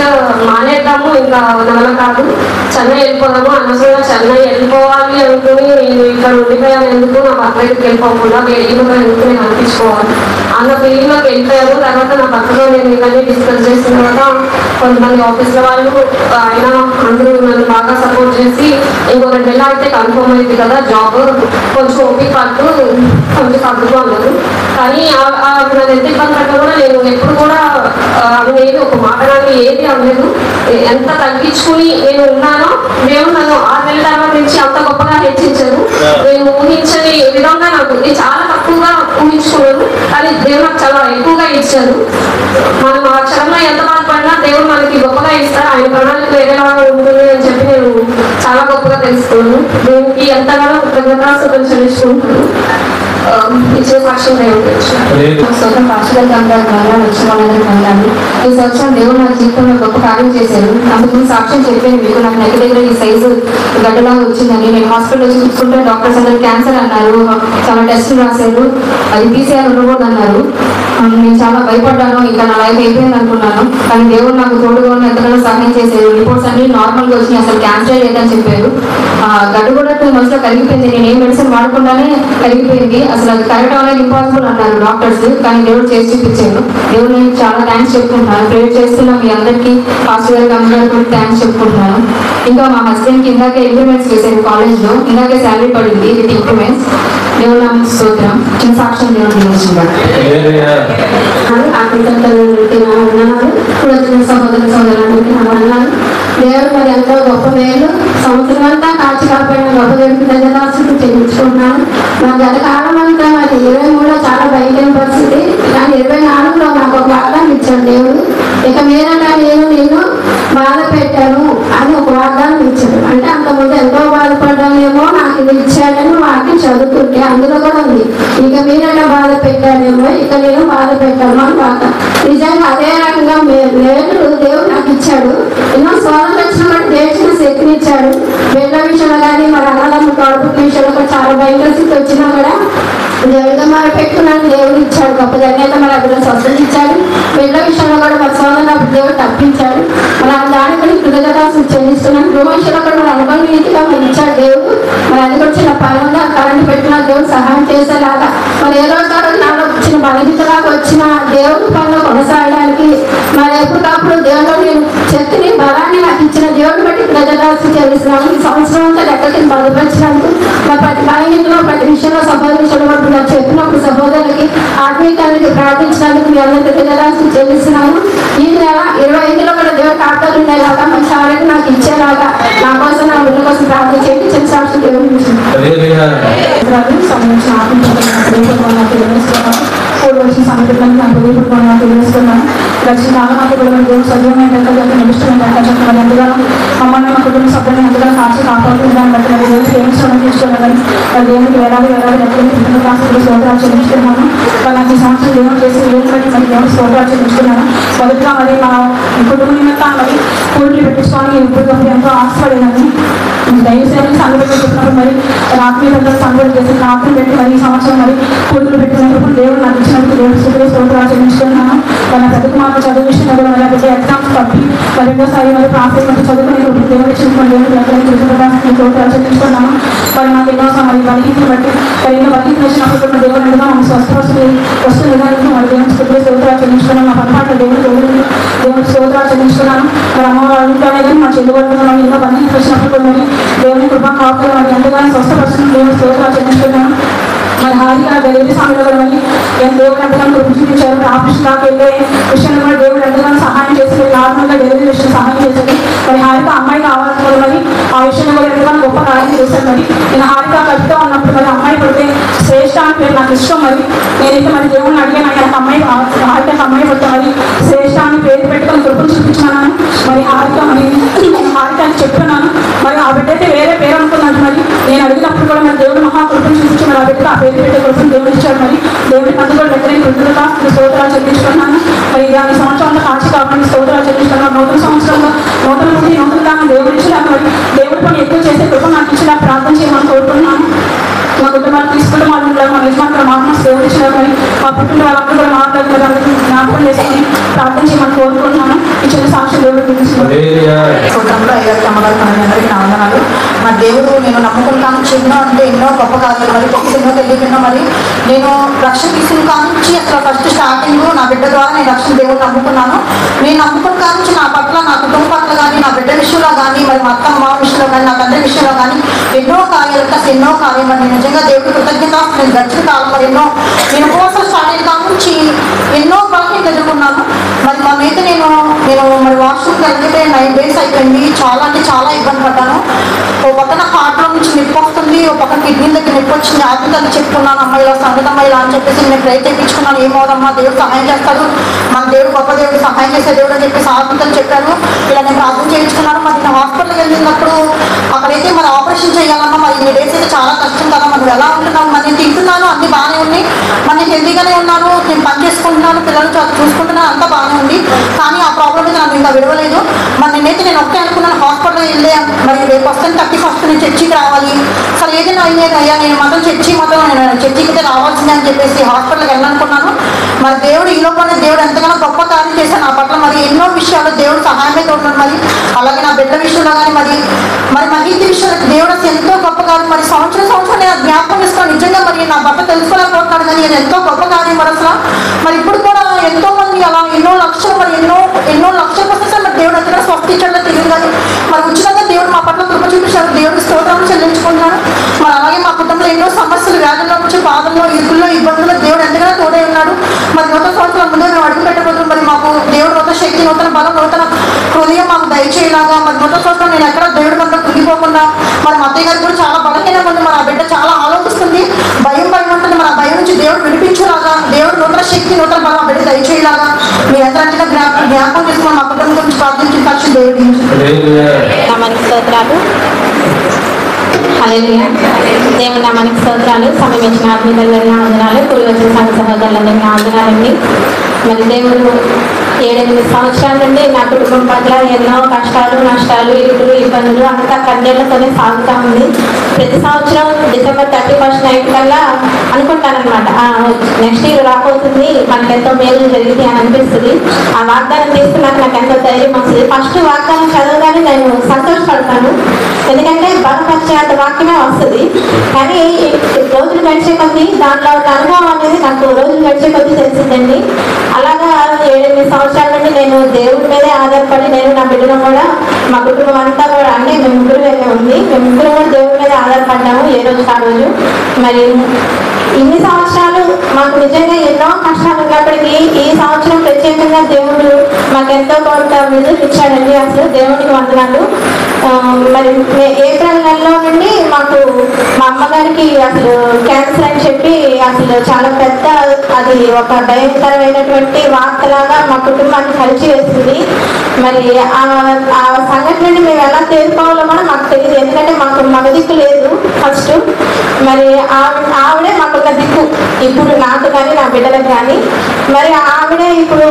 మానేద్దాము, ఇంకా వల్ల కాదు, చెన్నై వెళ్ళిపోదాము, అనవసరంగా చెన్నై వెళ్ళిపోవాలి అనుకుని నేను ఇక్కడ ఉండిపోయాను. ఎందుకు నా భర్త దగ్గరికి వెళ్ళిపోకుండా వేడిగా ఎందుకు నేను అనిపించుకోవాలి అన్న ఫీలింగ్లోకి వెళ్ళిపోయాను. తర్వాత నా భర్తలో నేను ఇవన్నీ డిస్కస్ చేసిన తర్వాత కొంతమంది ఆఫీస్లో వాళ్ళు ఆయన అందరూ నన్ను బాగా సపోర్ట్ చేసి ఇంకో 2 నెలలు అయితే కన్ఫర్మ్ అయింది కదా జాబ్, కొంచెం ఓపిక పట్టు, కొంచెం పట్టుకో అన్నారు. కానీ నాకు ఎంత ఇబ్బంది పడ్డా కూడా నేను ఎప్పుడు కూడా నేను ఒక మాట నాకు ఏది అనలేదు. ఎంత తగ్గించుకుని నేను ఉన్నానో దేవుడు నన్ను 6 నెలల తర్వాత నుంచి అంత గొప్పగా హెచ్చించారు. నేను ఊహించని విధంగా నాకు చాలా తక్కువగా ఊహించుకున్నాను, కానీ దేవుడు నాకు చాలా ఎక్కువగా ఇచ్చారు. మనం ఆ క్షణంలో ఎంత బాధపడినా దేవుడు మనకి గొప్పగా ఇస్తారు. ఆయన ప్రణాళిక వేరేలాగా ఉంటుంది అని చెప్పి నేను చాలా గొప్పగా తెలుసుకున్నాను. దేవునికి ఎంతగానో కృతజ్ఞతాస్తుతులు చెల్లించుకుంటున్నాను. ఇచ్చే సాక్ష్యం ఈ సంవత్సరం దేవుడు నా జీవితంలో గొప్ప కార్యం చేశారు. అందుకు సాక్ష్యం చెప్పాను మీకు. నాకు నెక్ దగ్గర ఈ సైజు గడ్డలాగా వచ్చిందని నేను హాస్పిటల్ చూసుకుంటే డాక్టర్స్ అందరూ క్యాన్సర్ అన్నారు. చాలా టెస్టులు రాశారు, అది తీసేయాలి ఉండకూడదు అన్నారు. నేను చాలా భయపడ్డాను, ఇంకా నా లైఫ్ అయిపోయింది అనుకున్నాను. కానీ దేవుడు నాకు తోడుగా ఉన్న ఎంతగానో సహాయం చేశారు. రిపోర్ట్స్ అన్ని నార్మల్గా వచ్చినాయి, అసలు క్యాన్సర్ లేదని చెప్పారు. గడ్డు కూడా 2 months లో కరిగిపోయింది. నేను ఏ మెడిసిన్ వాడకుండానే కరిగిపోయింది. అసలు అది కరగడం అనేది ఇంపాసిబుల్ అన్నారు డాక్టర్స్, కానీ దేవుడు చేసి చూపించాను. దేవుడు నేను చాలా థ్యాంక్స్ చెప్పుకుంటున్నాను. ప్రేయర్ చేస్తున్నా మీ అందరికీ, పాస్టర్ గారికి అందరికీ కూడా థ్యాంక్స్ చెప్పుకుంటున్నాను. ఇంకా మా హస్బెండ్కి ఇందాకే ఇంప్రూవ్మెంట్స్ చేశారు కాలేజ్లో, ఇందాకే శాలరీ పడింది విత్ ఇంప్రూవ్మెంట్స్. దేవుడు నాకు స్తోత్రం. చిన్న సాక్ష్యం దేవుడు దేవుడు మరి ఎంతో గొప్ప మేలు సంవత్సరం అంతా కాచి కాపాడిన గొప్ప దేవుడికి ధన్యవాదాలు చెల్లించుకుంటున్నాను. మా గత కాలం అంతా మరి 23లో చాలా భయంకరమైన పరిస్థితి, కానీ 24లో నాకు ఒక వాగ్దానం ఇచ్చాడు దేవుడు. ఇక మీరంటే నేను నిన్ను బాధ పెట్టాను అని ఒక వాగ్దానం ఇచ్చాడు. అంటే అంతకుముందు ఎంతో బాధపడ్డానేమో, నాకు ఇది ఇచ్చాడని వాక్యం చదువుతుంటే అందులో కూడా ఉంది, ఇక మీరంటే బాధ పెట్టానేమో, ఇక నేను బాధ పెట్టాను అని వాగ్దానం. నిజంగా అదే రకంగా దేవుడు నాకు ఇచ్చాడు. ఎన్నో స్వాతంత్రం వచ్చిన బట్టి దేశం శక్తిని ఇచ్చాడు. భయంకర స్థితి వచ్చినా కూడా దేవుడిగా మరి పెట్టుకున్నాను. దేవుడు ఇచ్చాడు గొప్ప ధన్యత, మరి అభివృద్ధి స్వస్థత ఇచ్చాడు. పిల్ల విషయంలో కూడా మరి సోదరుడు దేవుడు తప్పించాడు. మరి దానికి కూడా కృతజ్ఞతలు చెల్లిస్తున్నాను. గృహ విషయంలో కూడా మరి అనుభవం నీతిగా మరి ఇచ్చాడు దేవుడు. మరి అది కూడా చిన్న పని ఉంది, కరెంట్ పెట్టిన దేవుడు సహాయం చేసేలాగా, మరి ఏ రోజు నాలో చిన్న బలహీనతలాగా వచ్చిన దేవుడు పనిలో కొనసాగడానికి మరి ఎప్పటికప్పుడు దేవుడు నేను శక్తిని బలాన్ని నాకు ఇచ్చిన దేవుడిని బట్టి కృతజ్ఞతలు చెల్లిస్తున్నాను. ఈ సంవత్సరం అంతా లెక్కకి బలపరిచినందుకు మరి ప్రతి బలహీనతలో ప్రతి విషయంలో సహోదరు విషయంలో చెప్పినప్పుడు సహోదరులకి ఆత్మీయతలకి ప్రార్థించినందుకు మీ అందరికీ కృతజ్ఞతలు చెల్లిస్తున్నాను. ఈ నెల 25లో కూడా దేవుడు కాపుదలు ఉండేలాగా మంచి ఆరోగ్యం నాకు ఇచ్చేలాగా నా కోసం నా బిడ్డ కోసం ప్రార్థన చేయండి. చిన్న సాక్షి దేవుడు సంబంధించిన ఆత్మీయతలు వచ్చిన సంఘటనలకు నాకు హృదయపూర్వకంగా తెలియజేస్తున్నాను. గడిచిన కాలం కూడా దేవుడు సజీవమైన నిలుస్తున్న మరి ఎంతగానో మమ్మల్ని మా కుటుంబ సభ్యులను ఎంతగానో కాచి కాపాడుతున్న దాన్ని బట్టి మరి దేవుడికి ఏమి శ్రమం తీసుకోవాలని మరి దేవుడికి వేలాది లెక్కలు కుటుంబ కాసులు స్తోత్రాలు చెల్లించుకున్నాను. మరి నాకు ఈ సంవత్సరం దేవుడు చేసి దేవుని బట్టి మరి దేవుడు స్తోత్రాలు చెల్లించుకున్నాను. మొదటిగా మరి మా కుటుంబ నిమిత్తం మరి పూర్తి పెట్టించుకోవడానికి ఇప్పుడు ఎంతో ఆశపడేదాన్ని. దయచేసి సంఘటన చెప్పినప్పుడు మరి ఆత్మీయతలు సంఘటన చేసి ప్రార్థన పెట్టి మరి ఈ సంవత్సరం మరి పూర్తులు పెట్టినప్పుడు దేవుడు నాకు ఇచ్చినందుకు దేవుడు స్థుతులు స్తోత్రాలు చెల్లించుకున్నాను. మన పెద్దకు మాకు చదువు విషయంలో కూడా మరి పెద్ద ఎగ్జామ్స్ తప్పి మరి రెండోసారి మరి ప్రాసెస్ మరి చదువుకుని దేవుడు ఇచ్చిన దేవుడు స్తోత్రాలు చెల్లించుకున్నాను. మరి నాకు ఎన్నో మరి బలిహీనతలు బట్టి మరి ఎన్నో బలిహీనతలు వచ్చినప్పుడు కూడా దేవుడు ఎందుకు మనం స్వస్థపరుస్తుంది వస్తుంది నిజానికి మరి దేవుడు స్థుతులు స్తోత్రాలు చెల్లించుకున్నాను. మా పరపాటు దేవుడు స్తోత్రాలు చెల్లించుకున్నాను. మరి అమ్మవారి ఇంట్లోనే కానీ మా చెల్లి వరకు మరి ఎన్నో బలిహీనతలు వచ్చినప్పుడు మరి దేవుని కృపా కాపులు మరి ఎంతగానో స్వస్థపరుస్తుంది దేవుడు స్తోత్రాలు చెల్లించుకున్నాను. మరి హాయిగా డెలివరీ సమయంలో కూడా మరి దేవుడు ఎంతగానో కృప చూపించారు. ఆపరేషన్ దాకా వెళ్ళే విషయంలో కూడా దేవుడు ఎంతగానో సహాయం చేసి నార్మల్గా డెలివరీ విషయం సహాయం చేసేది. మరి హాయిగా అమ్మాయి కావాలని కూడా మరి ఆ విషయంలో కూడా ఎంతగానో గొప్ప కార్యం చేశాను. మరి నేను హాయిగా కలుపుతూ ఉన్నప్పుడు మరి అమ్మాయి పడితే శ్రేష్ఠ అని పేరు నాకు ఇష్టం. మరి నేనైతే మరి దేవుడిని అడిగాను, నాకు అమ్మాయి హాయిగా అమ్మాయి పడితే మరి శ్రేష్ఠ అని పేరు పెట్టుకొని కృపను చూపించుకున్నాను. మరి హాయిగా మరి హాయిగా అని చెప్తున్నాను. మరి ఆ బిడ్డ అయితే వేరే పేరు అనుకున్నాను. మరి నేను అడిగినప్పుడు కూడా మరి దేవుడు మహాకృపను చూపించి మరి ఆ బిడ్డకు ఆ పేరు పెట్టే కృపను దేవుడు ఇచ్చాడు. మరి దేవుడి పని కూడా లెక్కలేని కృతజ్ఞత స్తోత్రాలు చెల్లించుకున్నాను. మరి దాని సంవత్సరంలో కాచి కాబట్టి స్తోత్రాలు చెల్లించుకున్నాను. నూతన సంవత్సరంలో నూతన నుండి నూతన దాన్ని దేవుడు ఇచ్చినా మరి దేవుడి పని ఎక్కువ చేసే కృప నాకు ఇచ్చినా ప్రార్థన చేయమని కోరుకుంటున్నాను. మా కుటుంబాన్ని తీసుకుంటే మా యజమానులు మాత్రం దేవుడు ఇచ్చినా మరి మా పుట్టిన వాళ్ళందరూ కూడా మాట్లాడుతున్నారు. అందరికీ జ్ఞాపకం చేసుకుని ప్రార్థన చేయమని కోరుకుంటున్నాను. ఈ చిన్న సాక్షి దేవుడు కుటుంబంలో అయ్యారు అందరికీ నామనాలు. మా దేవుడు నేను నమ్ముకుంటాను ఎన్నో అంటే ఎన్నో గొప్ప కార్యాలు మరి ఎన్నో తెలియకుండా మరి నేను రక్షణ తీసుకుని కానించి అసలు ఫస్ట్ స్టార్టింగ్ నా బిడ్డ ద్వారా నేను రక్షణ దేవుడు నమ్ముకున్నాను. నేను నమ్ముకున్న కానించి నా పట్ల నా కుటుంబం పట్ల కానీ నా బిడ్డ విషయంలో కానీ మరి మా అత్త మా విషయంలో కానీ నా తండ్రి విషయంలో కానీ ఎన్నో కార్యాలు ఎన్నో కార్యాలు మరి నిజంగా దేవుడికి కృతజ్ఞత. నేను గడిచిన కాలం మరి ఎన్నో నేను ఉపవాసం స్టార్ట్ అయిన కానించి ఎన్నో బాగా ఎదుర్కొన్నాను. మరి మా మీద నేను మరి వాష్రూమ్కి వెళ్తే 9 days అయిపోయింది. చాలా అంటే చాలా ఇబ్బంది పడ్డాను. ఓ పక్కన హార్ట్లో నుంచి నొప్పి వస్తుంది, ఓ పక్కన కిడ్నీ దగ్గర నొప్పి వచ్చింది. ఆత్మీయతలు చెప్పుకున్నాను, అమ్మాయిలో సంగతి అమ్మాయిలా అని చెప్పేసి నేను ట్రై చేయించుకున్నాను. ఏమోదమ్మా దేవుడు సహాయం చేస్తాడు, మన దేవుడు గొప్ప దేవుడు సహాయం చేసే దేవుడు అని చెప్పేసి ఆత్మీయతలు చెప్పాను. ఇలా నేను ప్రార్థన చేయించుకున్నాను. మరి నేను హాస్పిటల్కి వెళ్ళినప్పుడు అక్కడైతే మరి ఆపరేషన్ చేయాలన్నా మరి 8 days అయితే చాలా కష్టం కదా. మనం ఎలా ఉంటున్నాము, మరి నేను తింటున్నాను అన్ని బాగానే ఉన్నాయి, మరి నేను హెల్దీగానే ఉన్నాను, నేను పని చేసుకుంటున్నాను, పిల్లలు చూసుకుంటున్నాను, అంతా బాగానే ఉంది. కానీ ఆ ప్రాబ్లం అయితే నాకు ఇంకా విడవలేదు. మరి నేనైతే నేను ఒకటే అనుకున్నాను, హాస్పిటల్ వెళ్ళే మరి రేపు వస్తాను 31st నేను చర్చికి రావాలి. అసలు ఏదైనా అయ్యేది అయ్యా నేను మాత్రం చర్చికి అయితే రావాల్సిందే అని చెప్పేసి హాస్పిటల్కి వెళ్ళాలనుకున్నాను. మరి దేవుడు ఈ లోపల దేవుడు ఎంతగానో గొప్ప కార్యం చేశాను నా పట్ల. మరి ఎన్నో విషయాలు దేవుడు సహాయమే తోడున్నాడు. మరి అలాగే నా బిడ్డ విషయంలో కానీ మరి మహిళ విషయంలో దేవుడు ఎంతో గొప్ప కార్యం. మరి సంవత్సరం నేను జ్ఞాపకం ఇస్తాను. నిజంగా మరి నా భర్త తెలుసుకోలేకపోతున్నాడు కానీ ఎంతో గొప్ప కార్యం మరి అసలు. మరి ఇప్పుడు కూడా ఎంతో మంది అలా ఎన్నో లక్షలు మరి ఎన్నో లక్షల కోసం మరి దేవుడు ఎంతగా స్వస్థించాడో తెలియదు. కానీ మరి ఉచితంగా దేవుడు మా పట్ల కృప చూపించాడు. దేవుడికి స్తోత్రాలు చెల్లించుకుంటున్నాను. మరి అలాగే మా కుటుంబంలో ఎన్నో సమస్యలు, వ్యాధుల్లో నుంచి బాధల్లో, ఇరుకుల్లో, ఇబ్బందుల్లో దేవుడు ఎంతగానో తోడై ఉన్నాడు. మరి నూతన సంవత్సరం ముందే మేము అడుగు పెట్టబోతున్నాం. మరి మాకు దేవుడు నూతన శక్తి, నూతన బలం, నూతన హృదయం మాకు దయచేయలాగా మరి నూతన సంవత్సరం నేను ఎక్కడ దేవుడి వల్ల కృంగిపోకుండా మరి మా అత్తయ్య గారు కూడా చాలా బలహీనంగా ఉంది. మరి ఆ బిడ్డ చాలా ఆలోచిస్తుంది, భయం ఉంటుంది. మరి ఆ భయం నుంచి దేవుడు విడిపించేలాగా, దేవుడు నూతన శక్తి, నూతన బలం బిడ్డ దయచేయలాగా మీ ఎంతగా జ్ఞాపకం చేసుకుని మా కుటుంబం గురించి ప్రార్థించిన పక్షి దేవుడి స్తోత్రాలు. హల్లెలూయా. దేవుని నామానికి స్తోత్రాలు. సమయం ఇచ్చిన ఆత్మీయులందరికీ వందనాలు. కూడి వచ్చిన సంఘ సహోదరులందరికీ వందనాలండి. మరి దేవుడు 7-8 సంవత్సరాల నుండి నా కుటుంబం పట్ల ఎన్నో కష్టాలు, నష్టాలు, ఇరుకులు, ఇబ్బందులు అంతా కన్నీళ్లతోనే సాగుతూ ఉంది. ప్రతి సంవత్సరం డిసెంబర్ 31 నైట్ కల్లా అనుకుంటానమాట, నెక్స్ట్ ఇయర్ రాబోతుంది, మనకు ఎంతో మేలు జరిగింది అని అనిపిస్తుంది. ఆ వాగ్దానం తీసుకున్నాక నాకు ఎంతో ధైర్యం వస్తుంది. ఫస్ట్ వాగ్దానం చదవగానే నేను సంతోషపడతాను, ఎందుకంటే బలపరిచే అంత వాక్యమే వస్తుంది. కానీ రోజులు గడిచే కొద్దీ దాంట్లో ఒక అనుభవం అనేది నాకు రోజులు గడిచే కొద్దీ తెలిసిందండి. అలాగా 7-8 సంవత్సరాల నుండి నేను దేవుడి మీదే ఆధారపడి, నేను నా బిడ్డను కూడా, మా కుటుంబం అంతా కూడా, అంటే మేము ముగ్గురు ఉంది, మేము ముగ్గురు కూడా దేవుడి మీద ఆధారపడ్డాము ఏ రోజు ఆ రోజు. మరి ఇన్ని సంవత్సరాలు మాకు నిజంగా ఎన్నో కష్టాలు ఉన్నప్పటికీ ఈ సంవత్సరం ప్రత్యేకంగా దేవుడు మాకు ఎంతో కొంత విజయం ఇచ్చాడండి. అసలు దేవునికి వందనాలు. మరి ఏప్రిల్ నెలలో నుండి మాకు మా అమ్మగారికి అసలు క్యాన్సర్ అని చెప్పి అసలు చాలా పెద్ద, అది ఒక భయంకరమైనటువంటి వార్తలాగా మా కుటుంబాన్ని కలిసి వేస్తుంది. మరి ఆ సంఘటనని మేము ఎలా తేరుకోవాలో కూడా మాకు తెలియదు, ఎందుకంటే మాకు మగ దిక్కు లేదు ఫస్ట్. మరి ఆవిడే మాకున్న దిక్కు ఇప్పుడు, నాకు కానీ నా బిడ్డలకు కానీ. మరి ఆవిడే ఇప్పుడు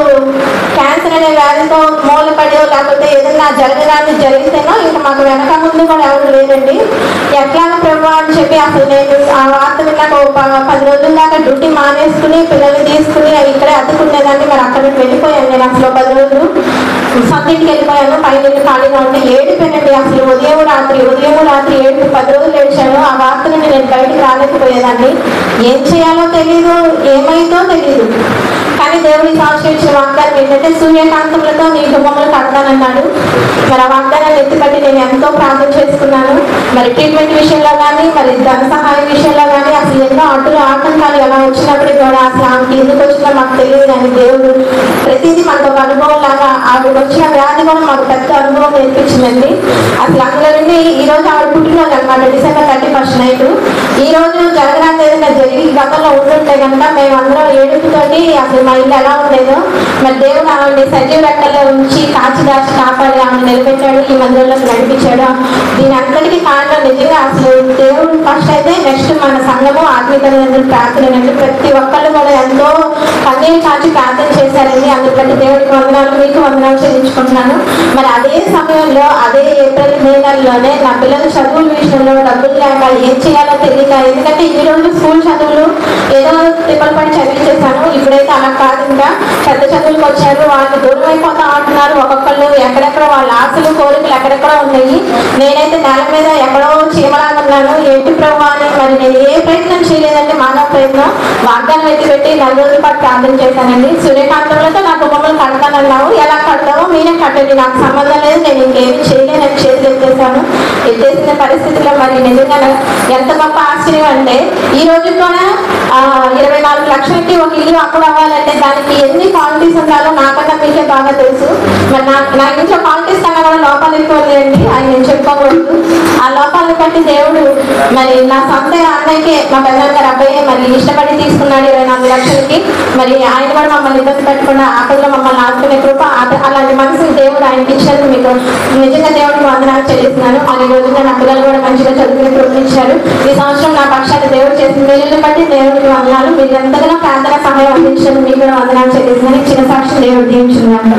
క్యాన్సర్ అనే వ్యాధితో మూలపడో లేకపోతే ఏదైనా జరగడానికి జరిగితేనో ఇంకా మాకు వెనక ముందు కూడా ఎవరు లేదండి. ఎట్లాగా ప్రభు అని చెప్పి అసలు నేను ఆ వార్త విన్నాక 10 రోజుల దాకా డ్యూటీ మానేసుకుని పిల్లల్ని తీసుకుని ఇక్కడే అతుకునేదాన్ని. మరి అక్కడ వెళ్ళిపోయాను నేను. అసలు 10 రోజులు సొంత ఇంటికి వెళ్ళిపోయాను. పైన ఖాళీగా ఉంటే ఏడిపోయానండి. అసలు ఉదయం రాత్రి ఏడుపు 10 రోజులు ఏడిచాను. ఆ వార్త నుండి నేను బయటకు రాలేకపోయేదాన్ని. ఏం చేయాలో తెలీదు, ఏమైందో తెలీదు. కానీ దేవుడి సంవత్సరం ఇచ్చిన వాగ్దానం ఏంటంటే సూర్యకాంతములతో నీ గుమ్మములు కడతానన్నాడు. మరి ఆ వాగ్దానాన్ని ఎత్తిపట్టి నేను ఎంతో ప్రార్థన చేసుకున్నాను. మరి ట్రీట్మెంట్ విషయంలో కానీ, మరి ధన సహాయం విషయంలో కానీ, అసలు ఎన్నో అడ్డులు ఆటంకాలు ఎలా వచ్చినప్పటికీ కూడా అసలు ఆమెకి ఎందుకు వచ్చినా మాకు తెలియదు. కానీ దేవుడు ప్రతిదీ మనకు ఒక అనుభవం లాగా, ఆవిడ వచ్చిన వ్యాధి కూడా మాకు పెద్ద అనుభవం నేర్పించిందండి. అసలు అందులో నుండి ఈ రోజు ఆవిడ పుట్టినరోజు అనమాట, డిసెంబర్ 31 నైట్. ఈ రోజు జరగడానికి ఏదైనా జరిగి గతంలో ఉంటుంటే కనుక మేమందరం ఏడుపుతోటి అసలు మా ఇల్లు ఎలా ఉండేదో. మరి దేవుడు ఆవిడ సజీవ రెక్కల్లో ఉంచి కాచి దాచి కాపాడి ఆమె నిలబెట్టాడు, ఈ మందిరంలోకి నడిపించాడు. దీని అంతటికీ కారణం నిజంగా అసలు దేవుడు ఫస్ట్ అయితే, నెక్స్ట్ మన సంఘము ఆత్మీయతలు ప్రార్థనలు ప్రతి ఒక్కళ్ళు కూడా ఎంతో కన్నీళ్ళు కాచి ప్రార్థన చేశారండి. అందుకని దేవుడికి వందనాలు, మీకు వందనాలు చెల్లించుకుంటున్నాను. మరి అదే సమయంలో అదే ఏప్రిల్ మే నెలలోనే నా పిల్లల చదువుల విషయంలో డబ్బులు లేక ఏం చేయాలో తెలియక, ఎందుకంటే ఈ రోజు స్కూల్ చదువులు ఏదో తిప్పలు పడి చదివించేశాను. ఇప్పుడైతే అలా కాదు, ఇంకా పెద్ద చదువులకు వచ్చారు, వాళ్ళు దూరం అయిపోతా అంటున్నారు. ఒక్కొక్కళ్ళు ఎక్కడెక్కడ వాళ్ళ ఆశలు కోరికలు ఎక్కడెక్కడో ఉన్నాయి. నేనైతే నెల మీద ఎక్కడో చీమలాగున్నాను. ఏంటి ప్రభు అని మరి నేను ఏ ప్రయత్నం చేయలేదంటే మానవ ప్రయత్నం. వాగ్దానం ఎత్తిపెట్టి 4 రోజుల పాటు ప్రార్థన చేశానండి. సూర్యకాంతంలో నాకు బొమ్మలు కడతానన్నావు, ఎలా కడతావో మీరే కట్టండి, నాకు సంబంధం లేదు, నేను ఇంకేమి చేయలేదని చేతులు ఎత్తేసాను. ఎత్తేసిన పరిస్థితిలో మరి నిజంగా ఎంత గొప్ప ఆశ్చర్యం అంటే ఈ రోజు కూడా 24 లక్షలకి ఒక ఇల్లు అప్పుడు అవ్వాలంటే దానికి ఎన్ని క్వాలిటీస్ ఉండాలో నాకన్నా మీకే బాగా తెలుసు. మరి నా ఇంట్లో క్వాలిటీస్ కన్నా కూడా లోపాలు ఎక్కువ లేదండి, ఆయన నేను చెప్పుకోకూడదు. ఆ లోపాలను బట్టి దేవుడు మరి నా సొంత అన్నయ్యకే, మా పెద్దమ్మ గారు అబ్బాయి మరి ఇష్టపడి తీసుకున్నాడు 24 లక్షలకి. మరి ఆయన కూడా మమ్మల్ని ఇబ్బంది పెట్టకుండా ఆకలిలో మమ్మల్ని ఆదుకునే కృప, అలాంటి మనసుని దేవుడు ఆయనకి ఇచ్చినందుకు మీకు నిజంగా దేవుడికి వందనాలు చెల్లిస్తున్నాను. మరి ఈ రోజున నా పిల్లలు కూడా మంచిగా చదువుకునే కృప ఇచ్చారు. ఈ సంవత్సరం నా పక్షాన్ని దేవుడు చేసిన మేలుని బట్టి దేవుడికి వందనాలు. మీరు ఎంతగానో ప్రార్థన సహాయం అందించడం మీకు కూడా వందనాలు చెల్లిస్తున్నాను. చిన్న సాక్షి దేవుడు దీవించున్నాను.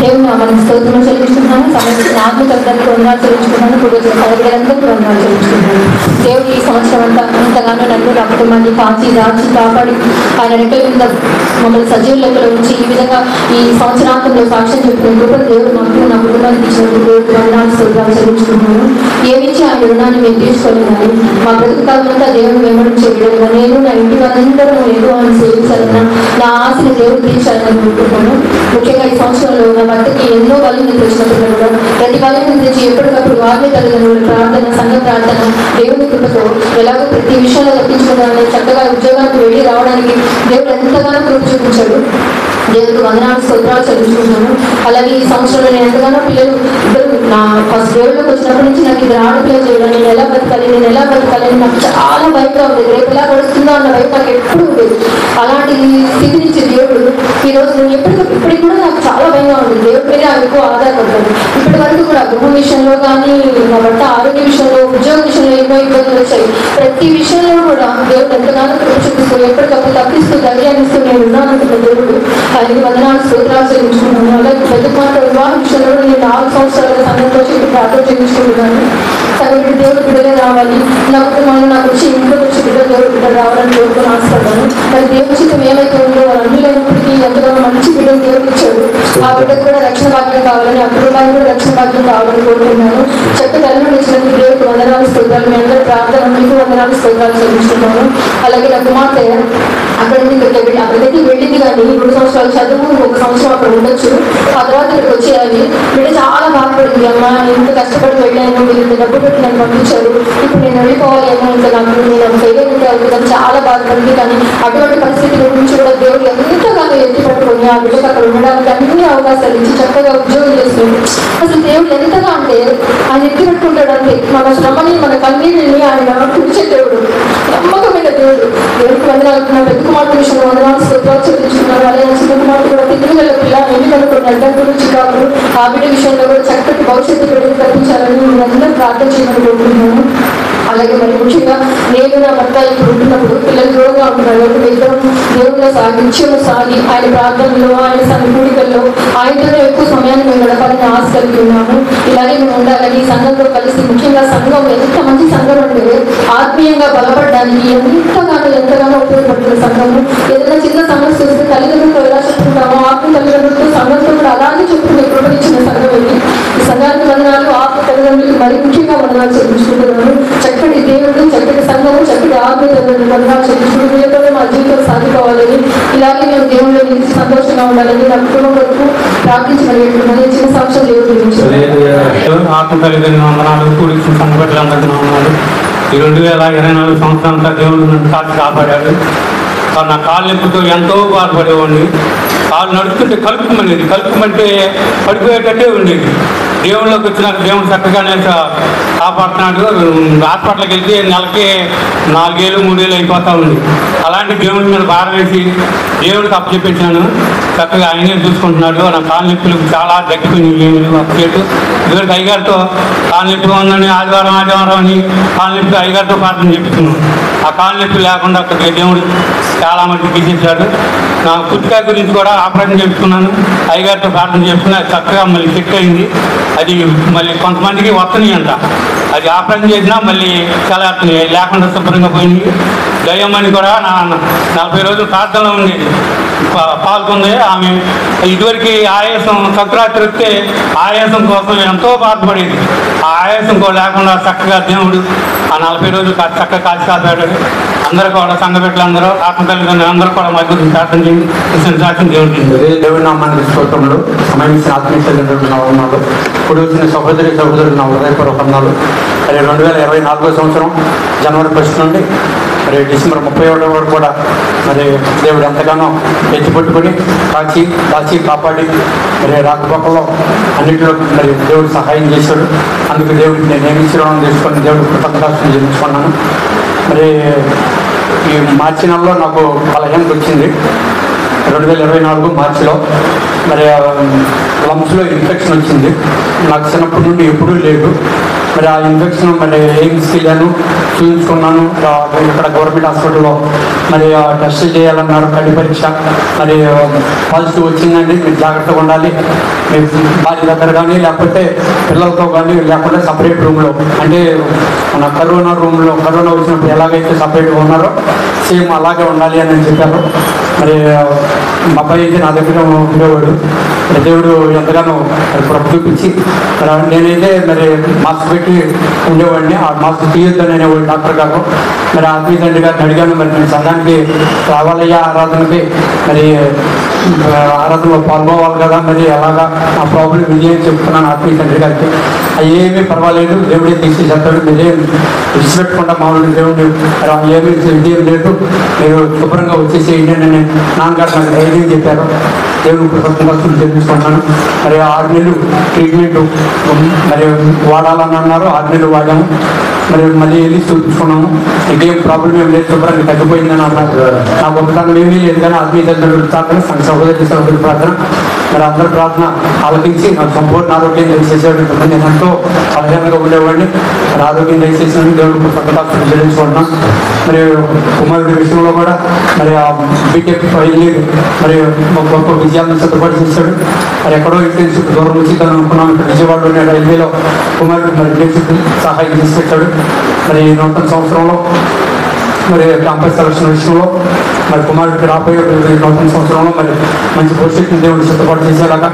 దేవుడు మనం స్తోత్రం చెల్లించుకుంటున్నాను. సమస్య ఆత్మకర్తలకు వందనాలు చెల్లించుకుంటున్నాను. పూర్వజులందరికీ వందనాలు చెల్లించుకుంటున్నాను. దేవుడు ఈ సంవత్సరం అంతా ఎంతగానో నన్ను నా కుటుంబాన్ని కాచి దాచి కాపాడి ఆయన రెక్కల కింద మమ్మల్ని సజీవ లెక్కలో ఉంచి ఈ విధంగా ఈ సంవత్సరాంతంలో సాక్ష్యం చెప్పిన కృప దేవుడు నాకు నా కుటుంబానికి ఇచ్చినందుకు వందనాలు స్తోత్రాలు చెల్లించుకుంటున్నాను. ఏమిచ్చి ఆయన రుణాన్ని మేము తీసుకోలేదని మా బ్రతుకు కాలంతా దేవుడు వెంబడించే విధంగా నేను నా ఇంటి వాళ్ళందరూ ఏదో అని సేవించాలన్నా నా ఆశని దేవుడు తీర్చాలని అనుకుంటున్నాను. ముఖ్యంగా ఈ సంవత్సరంలో నా భర్తకి ఎన్నో బలహీనత వచ్చినప్పుడు కూడా ప్రతి బలహీనత తెచ్చి ఎప్పటికప్పుడు వారిని తల్లిదండ్రుల ప్రార్థన, సంఘ ప్రార్థన, దేవుని కృపతో ఎలాగో ప్రతి విషయంలో తప్పించుకోవడానికి చక్కగా ఉద్యోగానికి వెళ్ళి రావడానికి దేవుడు ఎంతగానో కృప చూపించాడు. దేవుడికి వందనాలు స్తోత్రాలు చెల్లించుకుంటున్నాను. అలాగే ఈ సంవత్సరంలో నేను ఎంతగానో పిల్లలు ఇద్దరు నా ఫస్ట్ దేవుళ్ళకి వచ్చినప్పటి నుంచి నాకు ఇది ఆడపిల్ల చేయడం, నేను ఎలా బతకాలి నాకు చాలా భయంగా ఉంది. రేపు ఎలా గడుస్తుందో అన్న భయం నాకు ఎప్పుడు ఉండేది. అలాంటి స్థితి నుంచి దేవుడు ఈ రోజు నేను ఇప్పటికి కూడా నాకు చాలా భయంగా ఉంది. దేవుడి మీద ఎక్కువ ఆధారపడతాను. ఇప్పటి వరకు కూడా గృహ విషయంలో కానీ, నా భర్త ఆరోగ్య విషయంలో, ఉద్యోగ విషయంలో ఎన్నో ఇబ్బందులు వచ్చాయి. ప్రతి విషయంలో కూడా దేవుడు ఎంతగానో కృప నడిపిస్తూ ఎప్పటికప్పుడు తప్పిస్తూ ధైర్యాన్ని ఇస్తూ నేను ఉన్నానంటున్న దేవుడు ఆయనకి వందనాలు స్తోత్రాలు చెల్లించుకున్నాను. అలాగే పెద్ద మాట వివాహ విషయంలో నేను 4 సంవత్సరాల సంఘంతో చెప్పి ప్రార్థన చేయించుకుంటున్నాను. సగటు దేవుడు బిడ్డలే రావాలి, నా కుటుంబంలో నాకు వచ్చి ఇంట్లో వచ్చి దేవుడు బిడ్డలు రావాలని దేవుడితో ఆశపడ్డాను. మరి దేవుడి చిత్తం ఏమైతే ఉందో వాళ్ళు అన్ని లేనప్పటికీ ఎంతగానో మంచి బిడ్డలు దేవుడు ఇచ్చాడు. ఆ బిడ్డకు కూడా రక్షణ భాగ్యం కావాలని, ఆ కుటుంబానికి కూడా రక్షణ భాగ్యం కావాలని కోరుకుంటున్నాను. చక్కటి తల్లిని ఇచ్చినందుకు దేవుడికి వందనాలు స్తోత్రాలు. మీ అందరూ ప్రార్థన మీకు వందనాలు స్తోత్రాలు చెల్లించుకుంటున్నాను. అలాగే నా కుమార్తె అక్కడ అక్కడికి వెళ్ళింది కానీ 2 సంవత్సరాలు చదువు, 1 సంవత్సరం అక్కడ ఉండొచ్చు. ఆ తర్వాత ఇక్కడికి వచ్చేయాలి. బిడ్డ చాలా బాధపడింది. అమ్మ ఎంత కష్టపడి వెళ్ళాను, మీరు ఇంత డబ్బు పెట్టి నన్ను పంపించారు, ఇప్పుడు నేను వెళ్ళిపోవాలి ఏమో, ఇంకా నాకు నేను చేయగలిగితే అవుతుందని చాలా బాధపడింది. కానీ అటువంటి పరిస్థితి గురించి కూడా దేవుడు ఎంతగానో ఎత్తి పట్టుకొని ఆ బిడ్డకు అక్కడ ఉండడానికి అన్ని అవకాశాలు ఇచ్చి చక్కగా ఉద్యోగం చేస్తుంది. అసలు దేవుడు ఎంతగా అంటే ఆయన ఎత్తి పెట్టుకుంటాడు. అంటే మన శ్రమని మన కన్నీళ్ళని ఆయన పిలిచే దేవుడు, నమ్మకమైన దేవుడు. దేవుడికి వందనాలు. పెద్ద కుమార్తె విషయంలో వందనాలు స్తోత్రాలు చెల్లించుకున్నారు. అలాగే చిన్న కుమార్తె కూడా తిరుగుల పిల్ల ఎన్నికలు కొన్ని అడ్డంకులు చికాకులు ఆ బిడ్డ విషయంలో కూడా చక్కటి భవిష్యత్తు బిడ్డలు కల్పించాలని నేను అందరూ ప్రార్థన చేయమని కోరుకుంటున్నాను. అలాగే మరి ముఖ్యంగా నేను నా భర్త ఇప్పుడు ఉంటున్నప్పుడు పిల్లలు దూరంగా ఉంటున్నారు. ఇద్దరం దేవుడిలో నిత్యము సాగి ఆయన ప్రార్థనలో, ఆయన కూడికల్లో ఆయనతో ఎక్కువ సమయాన్ని మేము గడపాలని ఆశ కలిగి ఉన్నాము. ఇలాగే మేము ఉండాలని సంఘంతో కలిసి, ముఖ్యంగా సంఘం ఎంత మంచి సంఘం అంటే ఆత్మీయంగా బలపడడానికి ఎంతగానో ఉపయోగపడుతుంది సంఘము. ఏదైనా చిన్న సమస్య వస్తే తల్లిదండ్రులతో ఎలా చెప్పుకుంటామో ఆత్మ తల్లిదండ్రులతో సంఘంతో కూడా అలాగే చెప్పుకునే కృపనిచ్చిన సంఘం ఇది. ఈ సంఘానికి వందనాలు, ఆత్మ తల్లిదండ్రులకి మరి ముఖ్యంగా వందనాలు చెల్లించుకుంటున్నాను. చక్కటి దేవుడు, చక్కటి సంఘము, చక్కటి ఆత్మ తల్లిదండ్రులు వందనాలు చెల్లించుకుంటూ మా జీవితం సాగిపోవాలని, ఇలాగే మేము దేవుళ్ళు నిలిచి సంతోషంగా ఉండాలని నా కుటుంబం వరకు ప్రార్థించగలిగేట్టున్నాను. చిన్న సంవత్సరం దేవుడు గురించి ఆత్మ తల్లిదండ్రులు వందనాలు, కూడికి సంఘపెట్టలందరికీ వందనాలు. ఈ 2024 సంవత్సరంతా దేవుడు నన్ను కాపాడాడు. నా కాళ్ళ నొప్పితో ఎంతో బాధపడేవాడిని. కాళ్ళు నడుస్తుంటే కలుపుమంటే పడిపోయేటట్టే ఉండేది. దేవుళ్ళకి వచ్చినాక దేవుడు చక్కగానే కాపాడుతున్నాడు. హాస్పిటల్కి వెళ్తే నెలకి 4 ఏళ్ళు 3 ఏళ్ళు అయిపోతూ ఉంది. అలాంటి దేవుడి మీద భారం వేసి దేవుడికి అప్పచెప్పించాను. చక్కగా ఆయనే చూసుకుంటున్నాడు. నా కాళ్ళ నొప్పులు చాలా దగ్గరికి అప్పచేటు ఇదివరకు అయ్యగారితో కాళ్ళ నొప్పిగా ఉందని ఆదివారం అని కాళ్ళ నొప్పి అయ్యగారితో ప్రార్థన చెప్తున్నాను. ఆ కాళ్ళ నొప్పి లేకుండా అక్కడికి దేవుడు చాలా మంది తీసేశాడు. నా పుట్టుక గురించి కూడా ఆపరేషన్ చేసుకున్నాను. అయ్యగారితో ప్రార్థన చేసుకున్నా చక్కగా మళ్ళీ సెట్ అయింది. అది మళ్ళీ కొంతమందికి వస్తున్నాయి అంట. అది ఆపరేషన్ చేసినా మళ్ళీ చాలా లేకుండా శుభ్రంగా పోయింది. దయ్యమ్మని కూడా నా 40 రోజులు ప్రార్థనలో ఉండేది, పాల్గొంది. ఆమె ఇదివరకు ఆయాసం సంక్రాంతి వస్తే ఆయాసం కోసం ఎంతో బాధపడేది. ఆ ఆయాసం కూడా లేకుండా చక్కగా దేవుడు ఆ 40 రోజులు చక్కగా కాచి కాపాడాడు. అందరూ కూడా సంఘ బిడ్డలందరూ ఆత్మతల్లిదండ్రులు అందరూ కూడా మా గురించి ప్రార్థన చేసి సాక్ష్యం దేవుడి నామానికి స్తోత్రములు. సమయించిన ఆత్మీయ తల్లిదండ్రులు నా వందనాలు. ఇప్పుడు వచ్చిన సహోదరులు నా హృదయపూర్వక వందనాలు. మరి 2024 సంవత్సరం జనవరి 1 నుండి మరి డిసెంబర్ 31 వరకు కూడా మరి దేవుడు ఎంతగానో ఎత్తిపట్టుకొని కాచి కాపాడి మరి రాకపోకల్లో అన్నింటిలో మరి దేవుడు సహాయం చేశాడు. అందుకు దేవుడికి నేను నియమించడం తీసుకొని దేవుడు కృతజ్ఞతలు చెల్లించుకున్నాను. మరి ఈ మార్చి నెలలో నాకు బలహీనత వచ్చింది. 2024 మార్చిలో మరి లంప్స్లో ఇన్ఫెక్షన్ వచ్చింది. నాకు చిన్నప్పటి నుండి ఎప్పుడూ లేదు. మరి ఆ ఇన్ఫెక్షన్ మరి ఎయిమ్స్కి వెళ్ళాను, చూపించుకున్నాను. ఇక్కడ గవర్నమెంట్ హాస్పిటల్లో మరి టెస్ట్ చేయాలన్నారు, కడి పరీక్ష. మరి పాజిటివ్ వచ్చిందండి. మీరు జాగ్రత్తగా ఉండాలి, మీరు భార్య దగ్గర కానీ లేకపోతే పిల్లలతో కానీ లేకపోతే సపరేట్ రూమ్లో, అంటే మన కరోనా వచ్చినప్పుడు ఎలాగైతే సపరేట్గా ఉన్నారో సేమ్ అలాగే ఉండాలి అని చెప్పారు. మరి మా అబ్బాయి అయితే నా దగ్గర ఉండేవాడు. దేవుడు ఎంతగానో ప్రభు చూపించి నేనైతే మరి మాస్క్ పెట్టి ఉండేవాడిని. ఆ మాస్క్ తీయొద్దని అనేవాడు డాక్టర్ గారు. మరి ఆత్మీయ తండ్రి గారిని అడిగాను, మరి నేను సంఘానికి రావాలయ్యా ఆరాధనకి, మరి ఆరాధనలో పాల్గొవాలి కదా, మరి అలాగా నా ప్రాబ్లం ఇది అని చెప్తున్నాను ఆత్మీయ తండ్రి గారికి. ఏమీ పర్వాలేదు, దేవుడే తీసేసేస్తాడు, మీరేం విడిచిపెట్టకుండా మామూలు దేవుడు ఏమీ విజయం లేదు, మీరు శుభ్రంగా వచ్చేసేయండి అని నాన్నగారు నాకు ధైర్యం చెప్పారు. దేవుడు కృతజ్ఞతలు తెలుసుకుంటాను. మరి 6 నెలలు ట్రీట్మెంట్ మరి వాడాలని అన్నారు. 6 నెలలు వాడాము. మరి మళ్ళీ వెళ్ళి చూపించుకున్నాము. ఇంకేం ప్రాబ్లం ఏం లేదు, శుభ్రంగా తగ్గిపోయిందని అన్నారు. నాకు ఒకసారి ఏమీ లేదు కానీ ఆత్మీయ తల్లిదండ్రులు ప్రార్థన, సహోదరి ప్రార్థన మరి అందరి ప్రార్థన ఆలకించి నాకు సంపూర్ణ ఆరోగ్యం దయచేసాడు. నేను ఎంతో బలహీనంగా ఉండేవాడిని, మరి ఆరోగ్యం దయచేసిన దేవుడికి కృతజ్ఞతలు చెల్లించుకుంటున్నాను. మరి కుమారుడి విషయంలో కూడా మరి ఆ బీటెక్ ఇంజనీర్ మరి గొప్ప విజయాలను సిద్ధపడి చేశాడు. మరి ఎక్కడో ఇంటర్న్షిప్ దూరం నుంచి తను అనుకున్నాను, ఇక్కడ విజయవాడలోనే రైల్వేలో కుమారుడు మరి ఇంటర్న్షిప్ సహాయం తీసుకొచ్చాడు. మరి నూతన సంవత్సరంలో మరి క్యాంపస్ సెలక్షన్ విషయంలో మరి కుమారుడికి రాబోయే నూతన సంవత్సరంలో మరి మంచి భవిష్యత్తుని దేవుడు సిద్ధపాటు చేసేలాగా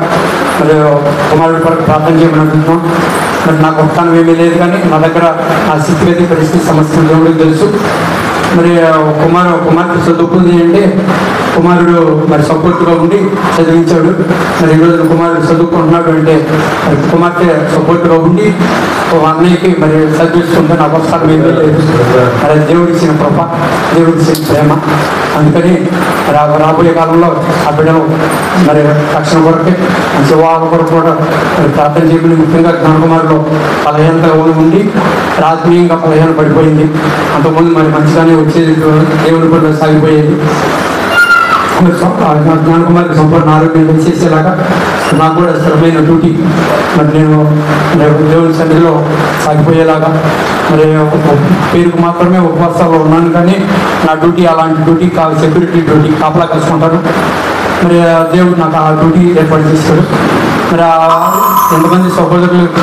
మరి కుమారుడి కొరకు ప్రార్థన చేయమని అంటున్నాం. మరి నాకు ఒక్కనం ఏమీ లేదు, కానీ నా దగ్గర నా స్థితిగతి పరిస్థితి సమస్యలు దేవుడికి తెలుసు. మరి కుమారుడు చదువుకుంది అంటే కుమారుడు మరి సపోర్ట్గా ఉండి చదివించాడు. మరి ఈరోజు కుమారుడు చదువుకుంటున్నాడు అంటే మరి కుమార్తె సపోర్ట్గా ఉండి అన్నయ్యకి మరి చదివిస్తుంటే నాకు అవసరం ఏమీ లేదు. మరి దేవుడిచ్చిన కృప, దేవుడిచ్చిన ప్రేమ. అందుకని రాబోయే కాలంలో ఆ బిడ్డలు మరి రక్షణ కొరకే మంచి వాళ్ళ కొరకు కూడా మరి ప్రార్థన చేయమని, ముఖ్యంగా జ్ఞానకుమారులో బలహీనతగా ఉండి ఆత్మీయంగా బలహీన పడిపోయింది. అంతకుముందు మరి మంచిగానే వచ్చేది, దేవుని కూడా సాగిపోయేది. జ్ఞానకుమారికి సంపూర్ణ ఆరోగ్యం దయచేసేలాగా నాకు కూడా స్థిరమైన డ్యూటీ మరి నేను దేవుని సన్నిధిలో సాగిపోయేలాగా, మరి పేరుకు మాత్రమే ఉపవాసాల్లో ఉన్నాను, కానీ నా డ్యూటీ అలాంటి డ్యూటీ సెక్యూరిటీ డ్యూటీ కాపలా కలుసుకుంటాను. మరి దేవుడు నాకు ఆ డ్యూటీ ఏర్పాటు చేశాడు. మరి ఎంతమంది సహోదరులకు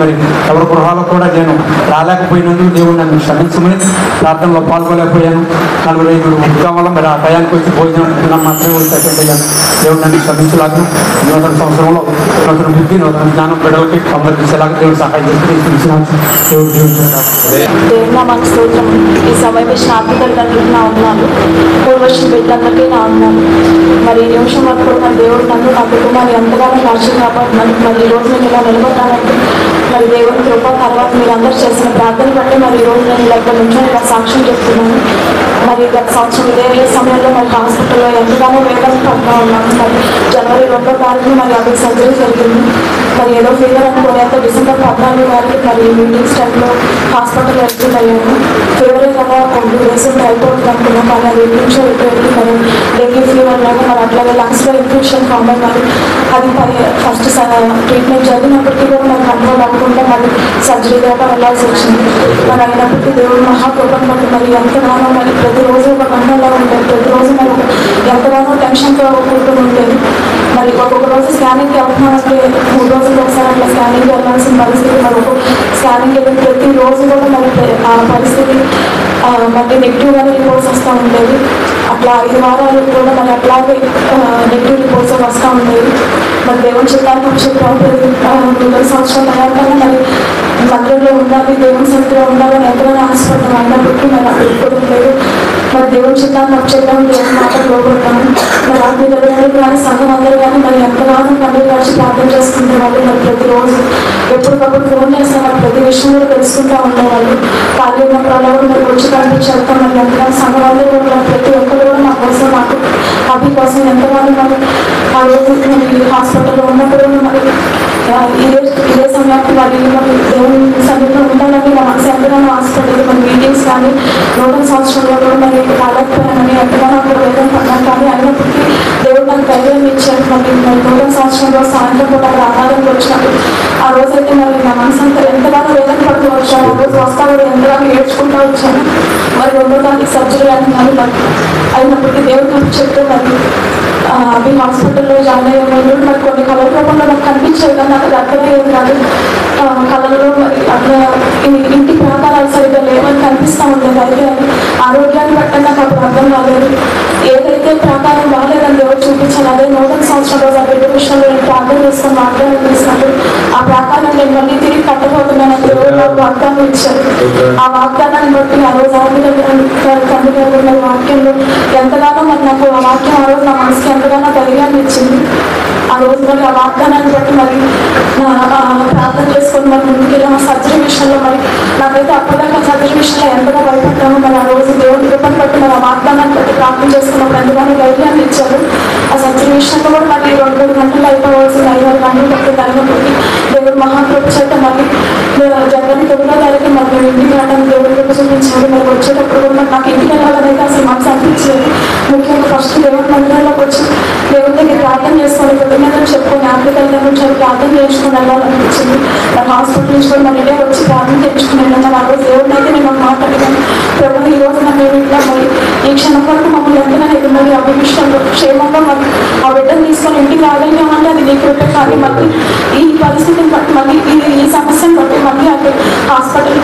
మరి ఎవరి గృహాల్లో కూడా నేను రాలేకపోయినందుకు దేవుడు నన్ను క్షమించమని ప్రార్థనలో పాల్గొలేకపోయాను. 4-5 ఉద్యోగం వల్ల మరి ఆ టయానికి వచ్చి భోజనం మాత్రమే అటెండ్ అయ్యాను. దేవుడు నన్ను క్షమించలాగా నూతన సంవత్సరంలో నూతన బుద్ధి, నూతన జ్ఞానం బిడ్డలకి అందరికీలాగా దేవుడు సహాయం చేసి దేవుడు మాకు స్తోత్రం. ఈ సమయం స్నాపికలు నా ఉన్నాను, 3 వర్షం బిడ్డలందరికీ నా ఉన్నాను. మరి ఈ నిమిషం వరకు కూడా దేవుడు నన్ను నా కుటుంబాన్ని ఎంతగానో కాచి కాపాడుతున్నాను. మరి ఈ రోజు నేను ఇలా నిలబడ్డానంటే మరి దేవుని కృప, తర్వాత మీరు అందరూ చేసిన ప్రార్థన బట్టి మరి ఈ రోజు నేను ఇలా ఇక్కడ నుంచి ఇలా సాక్ష్యం చెప్తున్నాను. మరి గత సంవత్సరం ఇదే సమయంలో మరి హాస్పిటల్లో ఎంతగానో వేదన పడుతూ ఉన్నాను. మరి జనవరి 2వ తారీఖున మరి అవి సర్జరీ జరిగింది. మరి ఏదో ఫీవర్ అనుకోలేక డిసెంబర్ 14 తారీఖు మరి మీటింగ్స్ టైంలో హాస్పిటల్ అడ్మిట్ అయ్యాను. ఫీవరే కదా 2 డేస్ అయిపోతుంది అనుకున్నాం, కానీ అది ఇన్ఫెక్షన్ మరి డెంగ్యూ ఫీవర్ లాగా మరి అట్లాగే లంగ్స్లో ఇన్ఫెక్షన్ ఫామ్ అయ్యి మరి అది ఫస్ట్ ట్రీట్మెంట్ జరిగినప్పటికీ కూడా మరి కంట్రోల్ అవ్వకుండా మరి సర్జరీ దాకా వెళ్ళాల్సి వచ్చింది. మరి అయినప్పటికీ దేవుడు మహాకృపను బట్టి మరి ఎంతగానో మరి ప్రతిరోజు ఒక గంటలో ఉంటుంది, ప్రతిరోజు మరి ఎంతగానో టెన్షన్తో కూడుకుని ఉండేది. మరి ఒక్కొక్క రోజు స్కానింగ్కి వెళ్తున్నామంటే 3 రోజులకు ఒకసారి అట్లా స్కానింగ్కి వెళ్ళాల్సిన పరిస్థితి. మరి ఒక స్కానింగ్కి వెళ్ళిన ప్రతిరోజు కూడా మరి ఆ పరిస్థితి మళ్ళీ నెగిటివ్గానే రిపోర్ట్స్ వస్తూ ఉండేది. అట్లా 5 వారాలు కూడా మరి అట్లాగే నెగిటివ్ రిపోర్ట్స్ వస్తూ ఉండేది. మరి దేవుని చిత్తానికి చెప్పారు 2 సంవత్సరాల తర్వాత మరి మందిరంలో ఉండాలి, దేవుని సన్నిధిలో ఉండాలని ఎంతగానో ఆశపడ్డాను. అయినప్పటికీ మరి అక్కడ ఇప్పుడు లేదు. మరి దేవుని చిత్తాన్ని చెప్పాము, దేవుని మాటలు లోపడతాము. మరి ఆత్మీయులు కానీ సంఘం అందరూ కానీ మరి ఎంతగానో కన్నీరు కాచి ప్రార్థన చేసుకుంటున్నారు. మరి ప్రతిరోజు ఎప్పటికప్పుడు ఫోన్ చేస్తే మరి ప్రతి విషయంలో తెలుసుకుంటూ ఉండేవాళ్ళు. ఖాళీ ఉన్నప్పుడు అలా మరి వచ్చి కనిపించి వెళ్తాం. మరి ఎంతగానో సంఘం అందరూ కూడా ప్రతి ఒక్కరు కూడా మా కోసం నాకు అభి కోసం ఎంతగానో మరి ఆ రోజు మరి హాస్పిటల్లో ఉన్నప్పుడు మరి ఇదే సమయానికి మరి దేవుని సన్నిధిలో ఉండాలని మా మనసు ఎంతగానో ఆశపడేది. మరి మీటింగ్స్ కానీ నూతన సంవత్సరంలో కూడా మరి రాలేకపోయానని ఎంతగానో అక్కడ వేదన పడ్డాను. కానీ అయినప్పటికీ దేవుడు నాకు ధైర్యం ఇచ్చారు. మరి నూతన సంవత్సరంలో సాయంత్రం కూడా అక్కడ ఆరాధనకు వచ్చినప్పుడు ఆ రోజైతే మరి నా మనసు అంతా ఎంతగానో వేదన పడుతూ వచ్చాను. ఆ రోజు వస్తా కూడా ఎంతగానో ఏడ్చుకుంటూ వచ్చాను. మరి 2వ తారీఖు సర్జరీ అని మరి అయినప్పటికీ దేవుడు నాకు చెప్తే మరి అవి హాస్పిటల్లో జాయిన్ అయ్యే మరి కొన్ని కళల రూపంలో నాకు కనిపించేది, కానీ నాకు అర్థమయ్యేది కాదు. కళలలో మరి అట్లా ఇంటి ప్రాకారాలు సరిగ్గా లేవని కనిపిస్తూ ఉండేది. అయితే ఆరోగ్యాన్ని బట్టి నాకు అప్పుడు అర్థం కాలేదు. ఏదైతే ప్రాకారం బాగాలేదని దేవుడు చూపించాను, అదే నూతన సంవత్సరం రోజు ఆ బిడ్డ విషయంలో నేను ప్రార్థన చేసుకుని వాగ్దానం చేసినప్పుడు ఆ ప్రాకారం నేను మళ్ళీ తిరిగి కట్టబోతున్నాను. దేవుడు నాకు వాగ్దానం ఇచ్చారు. ఆ వాగ్దానాన్ని బట్టి ఆ రోజు తండ్రి గారు వాక్యంలో ఎంతగానో మరి నాకు ఆ వాక్యం ఆ రోజు నా మనసుకి ఎంతగానో ధైర్యాన్ని ఇచ్చింది. ఆ రోజు మరి ఆ వాగ్దానాన్ని బట్టి మరి ప్రార్థన చేసుకొని మరి ముందుకెళ్ళి మా సర్జరీ విషయంలో మరి నాకైతే అప్పటిదాకా సర్జరీ విషయంలో ఎంతగా భయపడ్డాను. మరి ఆ రోజు దేవుడి కృపను బట్టి మరి ఆ వాగ్దానాన్ని బట్టి ప్రార్థన చేసుకున్నప్పుడు ఎంతగానో ధైర్యాన్ని ఇచ్చారు. ఆ సర్జరీ విషయంలో కూడా మరి 2-3 గంటలు అయిపోవాల్సింది 5-6 గంటలు పట్టి అయినప్పటికీ దేవుడు మహాకృప చేత మరి జనవరి 9వ తారీఖు మరి మేము ఇంటికి రావడానికి దేవుడు కృప చూపించాడు. మరి వచ్చేటప్పుడు కూడా నాకు ఇంటికి వెళ్ళాలనేది అసలు మనసు అనిపించలేదు. ముఖ్యంగా ఫస్ట్ దేవుడి మందిరంలోకి వచ్చి దేవుడి దగ్గర ప్రార్థన చేసుకొని కృతజ్ఞతలు చెప్పుకొని ఆఫ్రికల్ నుంచి ప్రార్థన చేసుకుని వెళ్ళాలనిపించింది. మరి హాస్పిటల్ నుంచి కూడా మరి ఇదే వచ్చి ప్రార్థన తెచ్చుకుని వెళ్ళాను. ఆ రోజు దేవుడిని అయితే నేను ఒక మాట అడిగాను, ప్రభు ఈ రోజు నాకు ఇట్లా మరి ఈ క్షణం వరకు మమ్మల్ని ఎంతగానో మరి ఆ విషయంలో క్షేమంగా మరి ఆ బిడ్డను తీసుకొని ఇంటికి రాగలిగామంటే అది నీ కృపే. కానీ మళ్ళీ ఈ పరిస్థితిని బట్టి మళ్ళీ ఈ సమస్యను బట్టి మళ్ళీ అక్కడ హాస్పిటల్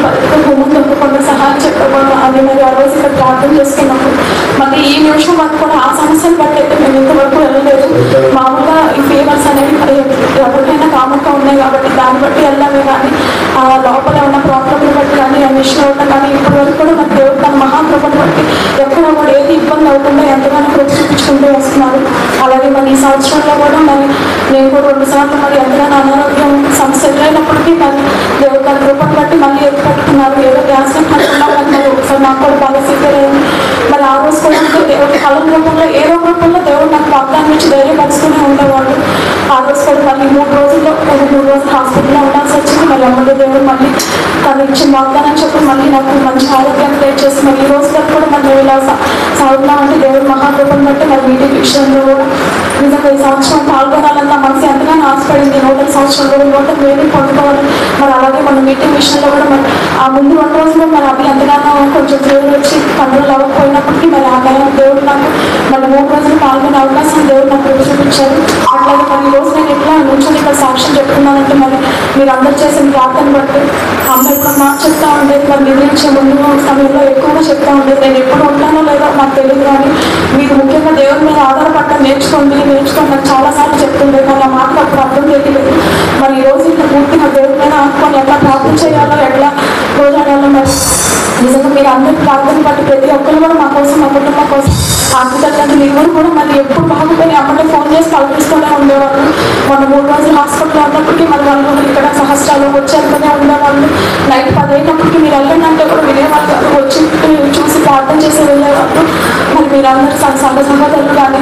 ముందు కొంత సహాయం చెప్పకుండా అది మరి ఆ రోజు ఇక్కడ ప్రార్థన చేసుకున్నప్పుడు మళ్ళీ ఈ నిమిషం వరకు కూడా ఆ సమస్యను బట్టి అయితే మేము ఇంతవరకు వెళ్ళలేదు. మామూలుగా ఈ ఫీవర్స్ అనేవి ఎవరికైనా కామన్గా ఉన్నాయి కాబట్టి దాన్ని బట్టి వెళ్ళామే. కానీ ఆ లోపల ఉన్న ప్రాబ్లంని బట్టి కానీ ఆ మిషన్ అవుతాం కానీ ఇప్పటి వరకు కూడా మన దేవుడు తన మహాకృపను బట్టి ఎక్కడ కూడా ఏది ఇబ్బంది అవ్వకుండా ఎంతగానో కృప చూపించుకుంటూ వస్తున్నారు. అలాగే మరి ఈ సంవత్సరంలో కూడా మరి నేను కూడా 2 సార్లు మరి ఎంతగానో అనారోగ్యం సమస్య ఎదురైనప్పటికీ మరి దేవుడు తన కృపను బట్టి మళ్ళీ ఎత్తుపెట్టుకున్నారు. ఏదో గ్యాస్ కట్టుకున్నా మరి ఒకసారి నాకు కూడా బాగా సిగ్గర్ అయింది. మరి ఆ రోజు కూడా దేవుడి కలం రూపంలో ఏదో రూపంలో దేవుడు నాకు వాగ్దానం నుంచి ధైర్యపరుస్తూనే ఉండేవాళ్ళు. ఆ రోజు కూడా మళ్ళీ 3 రోజుల్లో 3 రోజులు హాస్పిటల్లో ఉండాల్సి వచ్చింది. మరి అమ్మలో దేవుడు మళ్ళీ తను ఇచ్చిన వాగ్దానం చెప్పి మళ్ళీ నాకు మంచి ఆరోగ్యాన్ని క్రియేట్ చేసి మరి ఈ రోజు వరకు కూడా మరి ఇలా సాగుతున్నామంటే దేవుడు మహాకృపను బట్టి మరి మీటింగ్ విషయంలో కూడా నిజంగా ఈ సంవత్సరం పాల్గొనాలన్న మనసు ఎంతగానో ఆశపడింది. నూతన సంవత్సరంలో నూతన వేడి పొందుకోవాలి. మరి అలాగే మన మీటింగ్ విషయంలో కూడా మరి ఆ ముందు 1 రోజులో మరి అవి ఎంతగానో కొంచెం దేవుడు వచ్చి కంట్రోల్ అవ్వకపోయినప్పటికీ మరి ఆ టైం దేవుడు నాకు మరి 3 రోజులు పాల్గొనే అవకాశం దేవుడు నాకు చూపించారు. అట్లాగే మరి ఈ రోజు నేను ఇట్లా నుంచొని ఇక్కడ సాక్ష్యం చెప్తున్నానంటే మరి మీరు అందరు చేసిన ప్రార్థన బట్టి అమ్మ ఇప్పుడు నాకు చెప్తా ఉండేది. మరి నిర్ణయించే ముందు సమయంలో ఎక్కువగా చెప్తా ఉండేది. నేను ఎప్పుడు ఉంటానో లేదో నాకు తెలియదు కానీ మీకు ముఖ్యంగా దేవుడి మీద ఆధారపడటం నేర్చుకోండి నాకు చాలాసార్లు చెప్తుండేది. కానీ ఆ మాటలు అప్పుడు అర్థం తెలియలేదు. మరి ఈ రోజు ఇక్కడ పూర్తిగా దేవుడి మీద ఆనుకొని ఎట్లా ప్రార్థన చేయాలో ఎట్లా రోజాడాలో మరి నిజంగా మీరు అందరి ప్రార్థన బట్టి ప్రతి ఒక్కరు కూడా మా కోసం మా కుటుంబం కోసం ఆర్థికంగా మీరు కూడా మరి ఎప్పుడు బాగుపోయి అమ్మని ఫోన్ చేసి కల్పిస్తూనే ఉండేవాళ్ళు. మొన్న 3 రోజులు హాస్పిటల్లో ఉన్నప్పటికీ మరి వాళ్ళు ఇక్కడ సహస్రాలు వచ్చి వెళ్తూనే ఉండేవాళ్ళు. నైట్ 10 అయినప్పటికీ మీరు వెళ్ళంటే కూడా వినేవాళ్ళు వచ్చి చూసి ప్రార్థన చేసి వెళ్ళేవాళ్ళు. మరి మీరందరూ సంఘ సహోదరులు కానీ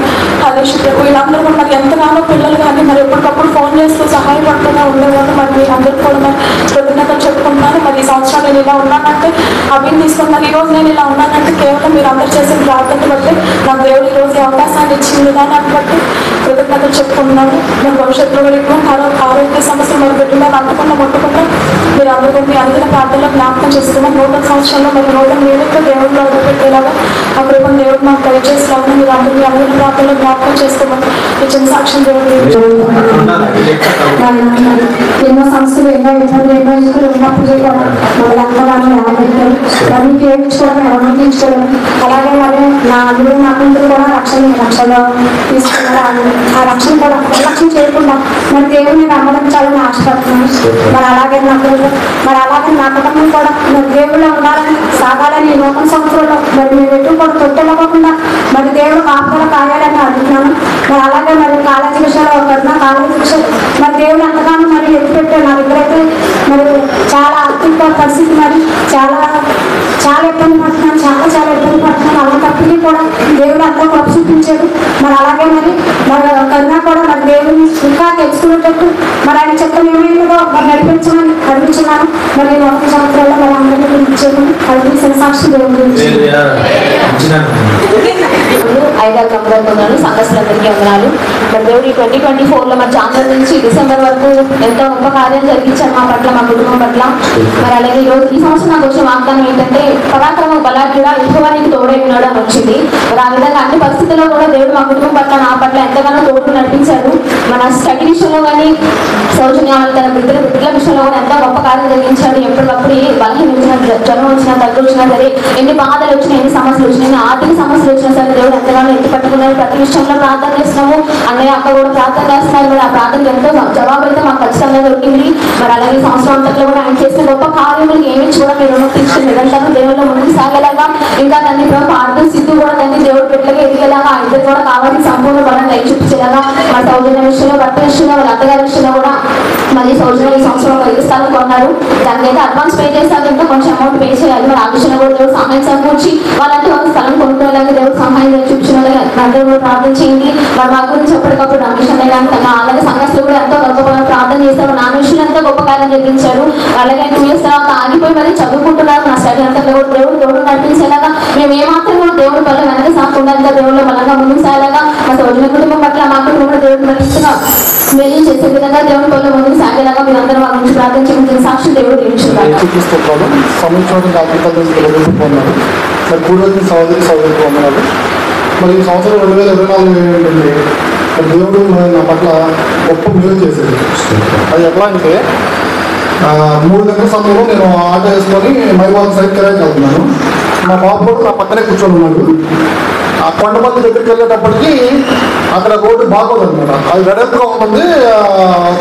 అదే వీళ్ళందరూ కూడా మరి ఎంతగానో పిల్లలు కానీ మరి ఎప్పటికప్పుడు ఫోన్ చేస్తూ సహాయపడుతూనే ఉండేవాళ్ళు. మరి మీరందరూ కూడా మరి కృతజ్ఞతలు చెప్పుకుంటున్నాను. మరి ఈ సంవత్సరం నేను ఇలా ఉన్నానంటే అవి తీసుకున్నాను. ఈ రోజు నేను ఇలా ఉన్నానంటే కేవలం మీరు అందరూ చేసిన ప్రార్థన బట్టి నాకు దేవుడు ఈ రోజు అవకాశాన్ని ఇచ్చిన విధానాన్ని బట్టి కృతజ్ఞతలు చెప్పుకుంటున్నాను. నేను భవిష్యత్తులో కూడా ఎటువంటి ఆరోగ్య సమస్యలు మరి బిడ్డలో అందకుండా ముట్టకుండా మీరు అందరూ మీ అందరి ప్రార్థనలో జ్ఞాపకం చేసుకున్నాను. నూతన సంవత్సరంలో మరి నూతన వేదికతో దేవుడిలో అడుగుపెట్టేలాగా ఆ కృపను దేవుడు నాకు దయచేసినాను. మీరు అందరూ మీ అందరి ప్రార్థనలో జ్ఞాపకం చేసుకోమని ఇచ్చిన సాక్ష్యం దేవుడు. ఎన్నో సంస్థలు ఎన్నో ఇబ్బందులు ఎన్నో ఇసుకలు ఉన్నప్పుడు కూడా మమ్మల్ని అందరాన్ని అన్నీ చేయించుకోవడం అనుమతించుకోవడం. అలాగే మరి నా అందరూ నా కూతురు కూడా రక్షణలో తీసుకున్నారు. ఆ రక్షణ కూడా నిర్లక్ష్యం చేయకుండా మరి దేవుడిని నమ్మడించాలని ఆశపడుతున్నాను. మరి అలాగే నా కుటుంబం కూడా మరి దేవుళ్ళు ఉండాలని సాగాలని నూతన సంవత్సరంలో మరి మేము ఎటు కూడా తొట్టెళ్ళకుండా మరి దేవుడు కాపుదల కార్యాలని అడుగుతున్నాను. మరి అలాగే మరి కాలేజీ విషయంలో ఒకటిన కాలేజీ విషయం మరి దేవుడు ఎంతగానో మరి ఎత్తిపెట్టారు. నా దగ్గరైతే మరి చాలా ఆర్థిక పరిస్థితి మరి చాలా ఇబ్బంది పడుతున్నాను. చాలా ఇబ్బంది పడుతున్నాను. అలాంటప్పటికీ కూడా దేవుడు అంతా కృప చూపించాడు. మరి అలాగే మరి కన్నా కూడా మరి దేవుడిని ఇంకా తెలుసుకునేటట్టు మరి ఆయన చెప్తాను ఏమైందో మరి నడిపించమని అడుగుతున్నాను. మరి 1 సంవత్సరాల్లో మరి అందరినీ ఇచ్చేమని అడిగిన సాక్షి దేవుడి గురించి 5 కమరాలు సంఘస్థులందరికీ వందనాలు. మరి దేవుడు 2024లో మరి జాన్వరి నుంచి డిసెంబర్ వరకు ఎంతో గొప్ప కార్యం జరిగించారు మా పట్ల, మా కుటుంబం పట్ల. మరి అలాగే ఈరోజు ఈ సంవత్సరం నాకు వచ్చిన వాగ్దానం ఏంటంటే పరాక్రమ బలాఢ్యుడా యెహోవా నీకు తోడై ఉన్నాడు అని వచ్చింది. మరి ఆ విధంగా అన్ని పరిస్థితుల్లో కూడా దేవుడు మా కుటుంబం పట్ల నా పట్ల ఎంతగానో తోడు నడిపించారు. మన స్టడీ విషయంలో కానీ సౌజన్యాలు తన బిడ్డల విషయంలో కూడా ఎంతో గొప్ప కార్యం జరిగించాడు. ఎప్పటికప్పుడు బలహీన వచ్చినా జ్వరం వచ్చినా దగ్గర వచ్చినా సరే ఎన్ని బాధలు వచ్చినా ఎన్ని సమస్యలు వచ్చినా ఎన్ని ఆర్థిక సమస్యలు వచ్చినా సరే దేవుడు ఎంతగానో ఎత్తి పట్టుకున్నారు. ప్రతి విషయంలో ప్రార్థన చేస్తున్నాము. అన్నయ్య అక్క కూడా ప్రార్థన చేస్తున్నారు. మరి ఆ ప్రార్థనకి ఎంతో జవాబు అయితే మాకు ఖచ్చితంగా దొరికింది. మరి అలాగే సంవత్సరం అంతట్లో కూడా ఆయన చేసిన గొప్ప కార్యములు ఏమి కూడా మీరు తీసుకుని నిరంతరం దేవుళ్ళు ముందుకు సాగేలాగా ఇంకా తల్లి పార్థం సిద్ధు కూడా తల్లి దేవుడు పెట్టగా ఎదిగేలాగా ఇద్దరు కూడా కావాలని సంపూర్ణ బలం దయ చూపించేలాగా మా సౌజన్య విషయంలో భర్త విషయంలో వాళ్ళ అత్తగారి విషయంలో కూడా మళ్ళీ సౌజన్య ఈ సంవత్సరం 5 స్థానం కొన్నారు. దానికైతే అడ్వాన్స్ పే చేస్తారు. ఇంకా కొంచెం అమౌంట్ పే చేయాలి. మరి ఆ విషయంలో కూడా దేవుడు సహాయం సమకూర్చి వాళ్ళంటే వాళ్ళ స్థలం కొనుక్కునేలాగా దేవుడు సహాయం చూపించినలాగా అందరూ కూడా ప్రార్థన చేయండి. మరి మా గురించి ఎప్పటికప్పుడు నా విషయంలో అలాగే సంఘస్థులు కూడా ఎంతో గొప్ప ప్రార్థన చేస్తారు. నా విషయంలో ఎంతో గొప్ప కార్యం జరిగించారు. అలాగే 2 years తర్వాత ఆగిపోయి మరి చదువుకుంటున్నారు. నా స్టడీ అంతా దేవుడు నడిపించేలాగా మేము ఏమాత్రం కూడా దేవుడి వల్ల వెనక సాకుండా ఇంకా దేవుళ్ళ బలంగా ముందుకు సాగేలాగా మా సోదరుల కుటుంబం పట్ల మా కుటుంబంలో దేవుడు మరింతగా మేలు చేసే విధంగా దేవుడి వల్ల ముందుకు సాగేలాగా మీరందరూ వాళ్ళ నుంచి ప్రార్థించే సాక్షి దేవుడు దీవించుకున్నారు. మరి కూడొచ్చిన సహోదరులకు వందనాలు. మరి ఈ సంవత్సరం 2024 ఏంటంటే దేవుడు నా పట్ల గొప్ప మేలు చేసేది. అది ఎట్లా అంటే 3 గంటల సమయంలో నేను ఆటో వేసుకొని మైబాద్ సైడ్ కిరాయికి వెళ్తున్నాను. మా బాబు కూడా నా పక్కనే కూర్చొని ఉన్నాడు. ఆ కొండపల్లి దగ్గరికి వెళ్ళేటప్పటికి అక్కడ రోడ్డు బాగోదు అనమాట. అది వెడల్పుగా ఉంటుంది,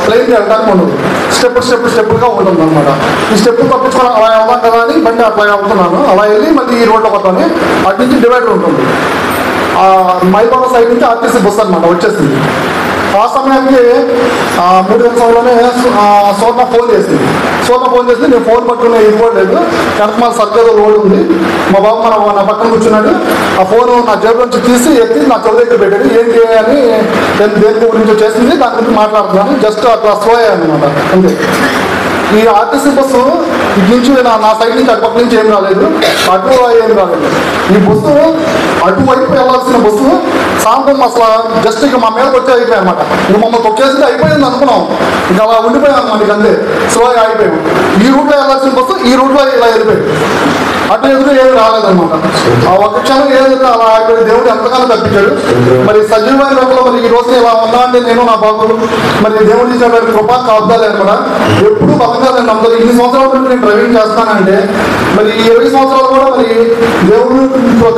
ప్లెయిన్గా వెళ్ళడానికి ఉండదు, స్టెప్పులుగా ఉంటుంది అనమాట. ఈ స్టెప్ తప్పించుకొని అలా వెళ్దాం కదా అని బండి అట్లా వెళ్తున్నాను. అలా వెళ్ళి మళ్ళీ ఈ రోడ్లో పోతాను. అటు నుంచి డివైడర్ ఉంటుంది. మైబాబా సైడ్ నుంచి ఆర్టీసీ బస్సు అనమాట వచ్చేసింది. ఆ సమయానికి 3 గంటల సమయంలోనే సోర్ణ ఫోన్ చేసింది. నేను ఫోన్ పట్టుకునే ఇవ్వలేదు. వెనకమాల సర్కల్ రోడ్ ఉంది. మా బాబు నా పక్కన కూర్చున్నాడు. ఆ ఫోన్ నా జేబు నుంచి తీసి ఎత్తి నా చెవి దగ్గర పెట్టాడు. ఏంటి అని దేని గురించి చేసింది, దాని గురించి మాట్లాడుతున్నాను. జస్ట్ అట్లా స్లో అయ్యాను అనమాట అంతే. ఈ ఆర్టీసీ బస్సు ఇటు నుంచి నా సైడ్ నుంచి అటుపక్క నుంచి ఏం రాలేదు, అటు ఏం రాలేదు. ఈ బస్సు అటువైపు వెళ్ళాల్సిన బస్సు సాయంత్రం అసలు జస్ట్ ఇక మా మీదకి వచ్చి అయిపోయాయి అనమాట. ఇక మమ్మల్ని తొక్కేసి అయిపోయింది అనుకున్నాం. ఇక అలా ఉండిపోయాం అనమాట. ఇక అంతే స్లోగా అయిపోయాం. ఈ రూట్లో వెళ్ళాల్సిన బస్సు ఈ రూట్లో ఇలా వెళ్ళిపోయాం. అటు ఎదురు ఏమి రాలేదన్నమాట. ఆ ఒక్క క్షణం ఏదైతే అలా అయిపోయి దేవుడు ఎంతగానో తప్పించాడు. మరి సజీవమైన లోపల మరి ఈ రోజు ఇలా ఉన్నా అంటే నేను నా బాబు మరి దేవుడి ఇచ్చిన కృపా కాపుదాలే అనమాట. ఎప్పుడు బలంగా నేను నమ్మదు. ఇన్ని సంవత్సరాల నుండి నేను డ్రైవింగ్ చేస్తానంటే మరి ఈ 20 సంవత్సరాలు కూడా మరి దేవుడు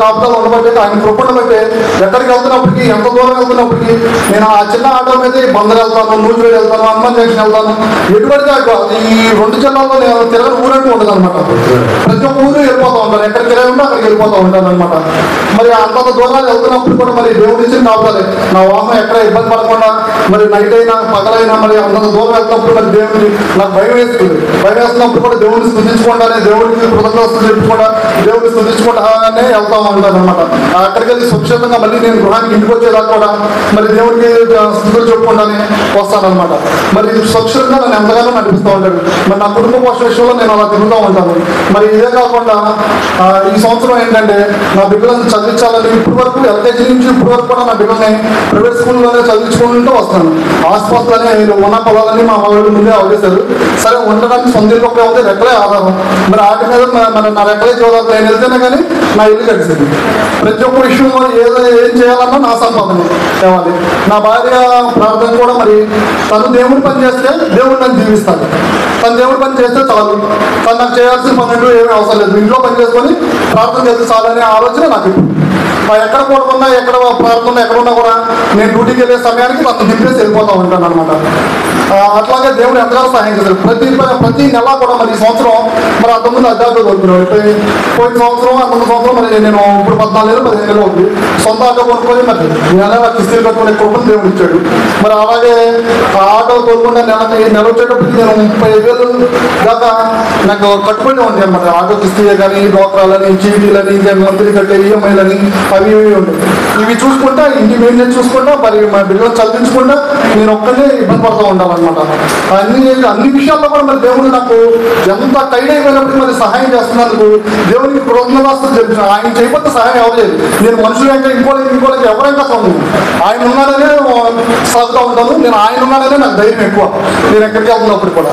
కాపుదాలు ఉండబట్టే, ఆయన కృప ఉండబట్టే ఎక్కడికి వెళ్తున్నప్పటికీ, ఎంత దూరం వెళ్తున్నప్పటికీ నేను ఆ చిన్న ఆటో మీద బందర్ వెళ్తాను, నూజివేడి వెళ్తాను, హనుమాన్ జంక్షన్ వెళ్తాను. ఎటువంటి ఈ 2 జిల్లాల్లో నేను తిరగని ఊరంటూ ఉండదు అనమాట. ప్రతి ఒక్క ఊరు వెళ్ళిపోతూ ఉంటాను. ఎక్కడికి వెళ్ళి అక్కడికి వెళ్ళిపోతూ ఉంటాను అనమాట. మరి అంత దూరాలు వెళ్తున్నప్పుడు కూడా మరి దేవుడి ఇచ్చిన కాపుదాలే. నా వాహనం ఎక్కడ ఇబ్బంది పడకుండా మరి నైట్ అయినా పగలైనా మరి అంత దూరం వెళ్తున్నప్పుడు మరి దేవుడిని నాకు భయం వేస్తుంది. భయం వేస్తున్నప్పుడు కూడా దేవుడిని స్థుతించుకుంటానే, దేవుడికి కృతజ్ఞతలు చెప్పుకుంటా, దేవుడిని స్థుతించుకుంటానే వెళ్తా ఉంటాను అనమాట. అక్కడికి వెళ్ళి సురక్షితంగా మళ్ళీ నేను గృహానికి ఇంటికి వచ్చేదాకా కూడా మరి దేవుడికి స్థుతులు చెప్పుకుంటానే వస్తానమాట. మరి సురక్షితంగా నన్ను ఎంతగానో నడిపిస్తూ ఉంటాడు. మరి నా కుటుంబ పోషణ విషయంలో నేను అలా తిరుగుతూ ఉంటాను. మరి ఇదే కాకుండా ఈ సంవత్సరం ఏంటంటే నా బిడ్డలను చదివించాలని ఇప్పటి వరకు ఎల్కేజీ నుంచి ఇప్పటి వరకు కూడా నా బిడ్డల్ని ప్రైవేట్ స్కూల్లోనే చదివించుకుంటూ వస్తాను. ఆసుపత్రులని ఉన్న పొలాలని మా వాళ్ళు ముందే అవలేశారు. సరే ఉండడానికి సొంత ఇల్లు ఒకే ఉంది, రెక్కలే ఆధారం. మరి వాటి మీద మరి నా రెక్కలే చూడాలి. నేను వెళ్తేనే కానీ నా ఇల్లు గడిచింది. ప్రతి ఒక్క విషయంలో ఏం చేయాలన్నా నా సంపాదన తేవాలి. నా భార్య ప్రార్థన కూడా మరి తను దేవుడి పని చేస్తే దేవుడు నన్ను జీవిస్తాను. తను దేవుడి పని చేస్తే చాలు. తను నాకు చేయాల్సిన పనులు ఏమీ అవసరం లేదు. ఇంట్లో పని చేసుకొని ప్రార్థన చేస్తే చాలనే ఆలోచన నాకు ఇప్పుడు. ఎక్కడ పడుకున్నా, ఎక్కడ ప్రార్థన ఎక్కడున్నా కూడా నేను డ్యూటీకి వెళ్ళే సమయానికి నన్ను దింపేసి వెళ్ళిపోతూ ఉంటాను అనమాట. అట్లాగే దేవుడు ఎంతగానో సహాయం చేశారు. ప్రతి నెల కూడా మరి ఈ సంవత్సరం మరి అంతకుముందు అడ్డాలు దొరుకుతున్నాడు. పోయిన సంవత్సరం అంతకుముందు సంవత్సరం మరి నేను ఇప్పుడు 14 నెలలు 15 నెలలు అవుతుంది సొంత ఆటో కొనుక్కొని మరి నెల కిస్తీలు కట్టుకునే కృపను దేవుడు ఇచ్చాడు. మరి అలాగే ఆ ఆటో కొనుక్కుంటే నెల వచ్చేటప్పటికి నేను 35,000 దాకా నాకు కట్టుబడి ఉంటాయి అనమాట. ఆటో కిస్తీలే కానీ, డోక్రాలని, చీటీలని, మంత్లీ కట్టే ఈఎంఐలని అవి ఉంటాయి. ఇవి చూసుకుంటా, ఇంటి మెయింటెనెన్స్ చూసుకుంటా, మరి మా బిడ్డలను చదివించుకుంటా నేను ఒక్కనే ఇబ్బంది పడుతూ ఉండాలన్నమాట. అన్ని విషయాల్లో కూడా మరి దేవుడు నాకు ఎంత టైడ్ అయిపోయినప్పుడు మరి సహాయం చేస్తున్నందుకు దేవుడికి కృతజ్ఞతాస్తుతులు చెప్తున్నాను. ఆయన చేయకపోతే సహాయం ఎవరు లేదు. నేను మనుషులు ఇంకా ఇంకోళ్ళకి ఎవరైనా ఉంది. ఆయన ఉన్నాడనే సాగుతూ ఉంటాను. నేను ఆయన ఉన్నాడనే నాకు ధైర్యం ఎక్కువ. నేను ఎక్కడికి వెళ్తున్నప్పుడు కూడా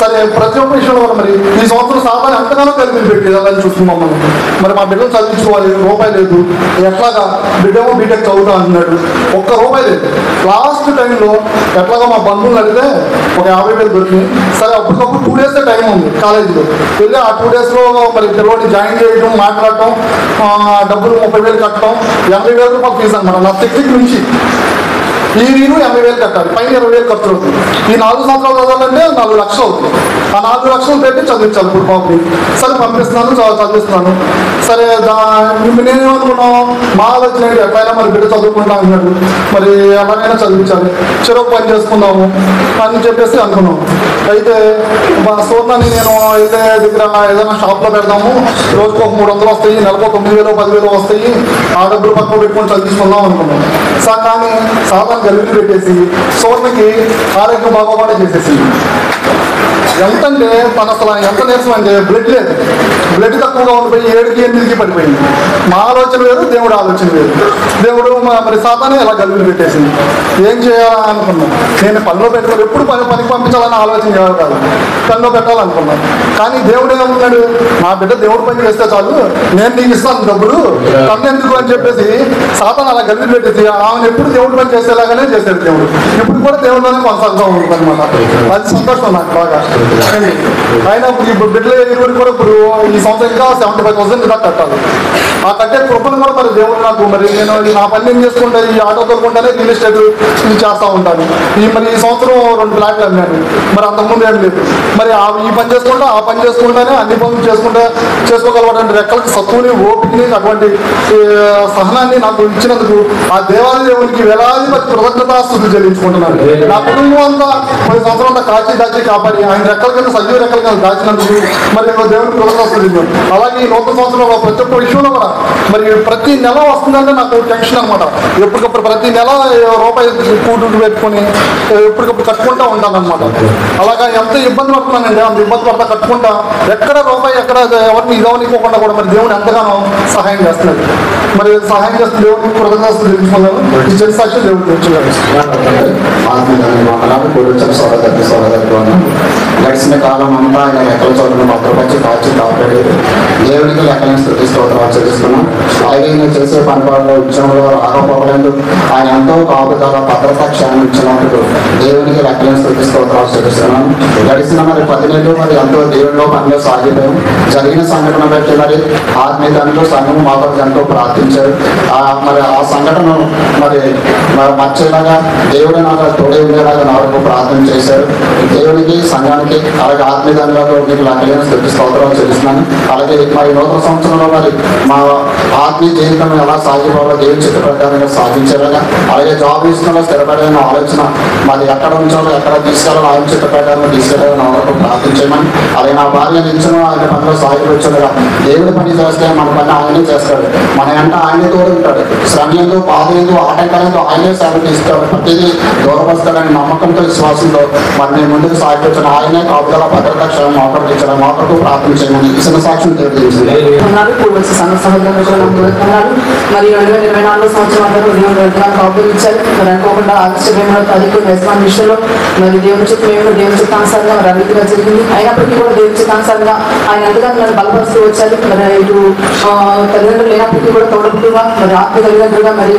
సరే ప్రతి ఒక్క విషయంలో కూడా మరి ఈ సంవత్సరం సాధారణ ఎంతగానో కలిపి పెట్టి అలాని చూస్తున్నాం మనం. మరి మా బిడ్డలు చదివించుకోవాలి, రూపాయి లేదు. ఎట్లాగా బిడ్డేమో బీటెక్ చదువుతా అంటున్నాడు, ఒక్క రూపాయి లేదు. లాస్ట్ టైంలో ఎట్లాగా మా బంధువులు అడిగితే ఒక 50,000 దొరికింది. సరే అప్పటికప్పుడు 2 days టైం ఉంది కాలేజీలో వెళ్ళి ఆ 2 daysలో మరి పిల్లవాడిని జాయిన్ చేయడం, మాట్లాడటం, డబ్బులు 30,000 కట్టడం, 80,000 రూపాయలు ఫీజు అనమాట. నా టెక్నిక్ నుంచి ఈ నేను 80,000 కట్టాలి, పైన 20,000 ఖర్చు అవుతుంది. ఈ 4 సంవత్సరాలు చదవాలంటే 4 లక్షలు అవుతుంది. ఆ 4 లక్షలు పెట్టి చదివించాలి ఇప్పుడు పాపని. సరే పంపిస్తున్నాను, చదివిస్తున్నాను. సరే నేనేమనుకున్నాను, మా ఆలోచన ఎట్లయినా మరి బిడ్డ చదువుకుంటా అన్నాడు. మరి ఎలాగైనా చదివించాలి, చెరువు పని చేసుకుందాము అని చెప్పేసి అనుకున్నాం. అయితే మా సోర్ణని నేను అయితే దగ్గర ఏదైనా షాప్లో పెడదాము, రోజుకు ఒక 300 వస్తాయి, నెలకు 9,000 10,000 వస్తాయి, ఆ డబ్బులు పక్కన పెట్టుకొని చదివించుకుందాం అనుకున్నాం. కానీ సాతాను గల్లీలు పెట్టేసి సోర్ణకి ఆరోగ్యం బాగోకుండా చేసేసింది. ఎంతంటే తన అసలు ఎంత నీరసం అంటే బ్లడ్ తక్కువగా ఉండిపోయి 7కి 8కి పడిపోయింది. మా ఆలోచన వేరు, దేవుడు ఆలోచన వేరు. దేవుడు మరి సాతానే ఇలా గల్లీలు పెట్టేసింది. ఏం చేయాలని అనుకున్నాను నేను పనిలో పెట్టుకోవాలి, ఎప్పుడు పనికి పంపించాలని ఆలోచన చేయాలి కాదు, పనిలో పెట్టాలనుకున్నాను. కానీ దేవుడు ఏమన్నాడు, నా బిడ్డ దేవుడు పని చేస్తే చాలు, నేను నీకు ఇస్తాను డబ్బులు, తను ఎందుకు అని చెప్పేసి సాతాను అలా గల్లీలు పెట్టేసి ఆమెను ఎప్పుడు దేవుడు పని చేసేలాగానే చేశాడు దేవుడు. ఇప్పుడు కూడా దేవుడిలోనే కొనసాగుతూ ఉంటుంది అనమాట. అది సంతోషం నాకు బాగా. అయినా ఇప్పుడు బిడ్డల ఎరువులు కూడా ఇప్పుడు ఈ సంవత్సరం ఇంకా 75,000 ఇలా కట్టాలి. ఆ కట్టే కృపను కూడా మరి దేవుడు నాకు మరి నేను నా పని నేను చేసుకుంటే ఈ ఆటో తోలుకుంటానే రియల్ ఎస్టేట్ చేస్తూ ఉంటాను. మరి ఈ సంవత్సరం 2 ఫ్లాట్లు అమ్మాను, మరి అంతకుముందు ఏం లేదు. మరి ఈ పని చేసుకుంటా ఆ పని చేసుకుంటానే అన్ని పనులు చేసుకోగలవాడు రెక్కలకి సత్తుని ఓపికని అటువంటి సహనాన్ని నాకు ఇచ్చినందుకు ఆ దేవాది దేవునికి వేలాది మరి కృతజ్ఞతాస్తుతులు చెల్లించుకుంటున్నాను. నా కుటుంబం అంతా 10 సంవత్సరాలు అంతా దాచి కాపాడి ఆయన రెక్కల కింద సజీవ రెక్కల కింద దాచినందుకు మరి దేవునికి కృతజ్ఞతాస్తుతులు. అలాగే ఈ నూతన సంవత్సరంలో ప్రతి ఒక్క విషయంలో కూడా మరి ప్రతి నెల వస్తుందంటే నాకు టెన్షన్ అనమాట. ఎప్పటికప్పుడు ప్రతి నెల రూపాయి కూటు పెట్టుకొని ఎప్పటికప్పుడు కట్టుకుంటూ ఉంటాను అనమాట. అలాగా ఎంత ఇబ్బంది పడుతున్నానండి, అంత ఇబ్బంది పడతా కట్టుకుంటా ఎక్కడ రూపాయి ఎక్కడ ఎవరిని ఇదవనికోకుండా కూడా మరి దేవుడు ఎంతగానో సహాయం చేస్తున్నాడు. మరి సహాయం చేస్తే దేవుడికి కృతజ్ఞతలు తెలుసుకున్నాను. ఈ చెడు సాక్షి దేవుడు తెలుసుకున్నాడు. గడిచిన కాలం అంతా ఆయన లెక్కల చోటును భద్రపరిచి కాచి కాపాడేది దేవునికి లెక్కలను స్థుతి స్తోత్రాలు చెల్లిస్తున్నాం. అలాగే నేను చేసే పనిపాలలో ఉద్యమంలో రాకపోవలేదు ఆయన ఎంతో కాపుదల భద్రత క్షేమం ఇచ్చినప్పుడు దేవునికి లెక్కలను స్థుతి స్తోత్రాలు చెల్లిస్తున్నాం. గడిచిన మరి 10 నెలలు మరి ఎంతో దేవుడిలో పనిలో సాగిపోయాం. జరిగిన సంఘటన బట్టి మరి ఆత్మీయతలో సంఘం మాకు ఎంతో ప్రార్థించారు. మరి ఆ సంఘటన మరి మర్చేలాగా దేవుడు నాకు తోడే ఉండేలాగా నా వరకు ప్రార్థన చేశారు. దేవునికి సంఘానికి అలాగే ఆత్మీయంలో మీకు లెక్కలేని స్థుతి స్తోత్రాలు చెల్లిస్తున్నాను. అలాగే మరి నూతన సంవత్సరంలో మరి మా ఆత్మీయ జీవితం ఎలా సాగిపోవాలో దేవుని చిత్త ప్రకారంగా సాధించేలాగా అలాగే జాబ్ విషయంలో స్థిరపడిన ఆలోచన మరి ఎక్కడ ఉంచాలో ఎక్కడ తీసుకెళ్ళాలో ఆయన చిత్త ప్రకారంగా తీసుకెళ్ళాలని నా వరకు ప్రార్థించేయమని అలాగే నా భార్య నిల్చును ఆయన పనిలో సాగిపోయేలాగా దేవుడి పని చేస్తే మన పని ఆయనే చేస్తాడు. మన వెంట ఆయనే తోడు ఉంటాడు. శ్రమ ఎందు బాధ ఎందు ఆటంకాలతో ఆయనే సేవ తీస్తాడు. ప్రతిదీ దూరపరుస్తాడని నమ్మకంతో విశ్వాసంతో మరి నేను ముందుకు సాగిపోతున్న ఆయనే కాపుదల భద్రత క్షేమం ఆకర్షించడం మాకు ప్రార్థన చేయమని చిన్న సాక్ష్యం తెలియజేసింది. మరి 2024 సంవత్సరం అందరూ దేవుడు ఎంతగానో ఆహ్వానించారు. మరి అనుకోకుండా ఆగస్టు 2వ తారీఖు రెస్పాన్స్ విషయంలో మరి దేవుని చిత్తానుసారంగా మరి అభివృద్ధిగా జరిగింది. అయినప్పటికీ కూడా దేవుని చిత్తానుసారంగా ఆయన ఎంతగానో నన్ను బలపరుస్తూ వచ్చారు. మరి ఇటు తల్లిదండ్రులు లేనప్పటికీ కూడా తోడపుట్టుగా మరి ఆత్మ తల్లిదండ్రులుగా మరి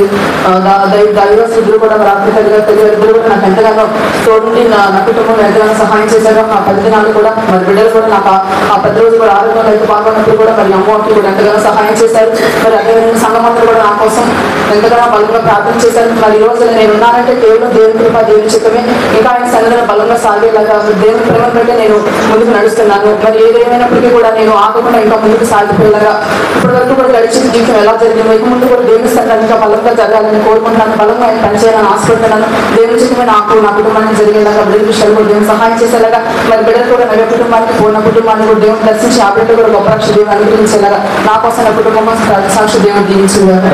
దైవస్తులు కూడా మరి ఆత్మ తల్లిదండ్రులు కూడా నాకు ఎంతగానో తోడుండి నా కుటుంబం ఎంతగానో సహాయం చేశారు. ఆ 10 దినాలు కూడా మరి బిడ్డలు కూడా నాకు ఆ 10 రోజులు కూడా ఆరోగ్యం రైతు పాల్గొన్నప్పుడు కూడా మరి అమ్మవారికి కూడా ఎంతగానో సహాయం చేశారు. మరి అదేవిధంగా సంఘమంతులు కూడా నా కోసం ఎంతగానో బలంగా ప్రార్థన చేశారు. మరి ఈ రోజు నేను ఉన్నానంటే కేవలం దేవుని కృప దేవుని చిత్తమే. ఇంకా ఆయన సన్నిధిలో బలంగా సాగేలాగా దేవుని ప్రేమను బట్టి నేను ముందుకు నడుస్తున్నాను. మరి ఏదేమైనప్పటికీ కూడా నేను ఆగకుండా ఇంకా ముందుకు సాగిపోయేలాగా ఇప్పటి వరకు కూడా గడిచిన జీవితం ఎలా జరిగిందో ఇక ముందు కూడా దేవుని స్థానాలు ఇంకా బలంగా జరగాలని కోరుకుంటున్నాను. బలంగా ఆయన పనిచేయాలని ఆశపడుతున్నాను. దేవుని చిత్తమే నాకు నా కుటుంబానికి జరిగేలాగా బిడ్డల విషయాలు కూడా దేవుని సహాయం చేసేలాగా మరి బిడ్డలు కూడా నగర కుటుంబానికి పూర్ణ కుటుంబాన్ని కూడా దేవుని దర్శించి ఆ బిడ్డ కూడా గొప్ప రక్ష దేవుని అనుగ్రహించేలాగా నా కోసం నా కుటుంబం సాక్షి దేవుని దీవించేలాగా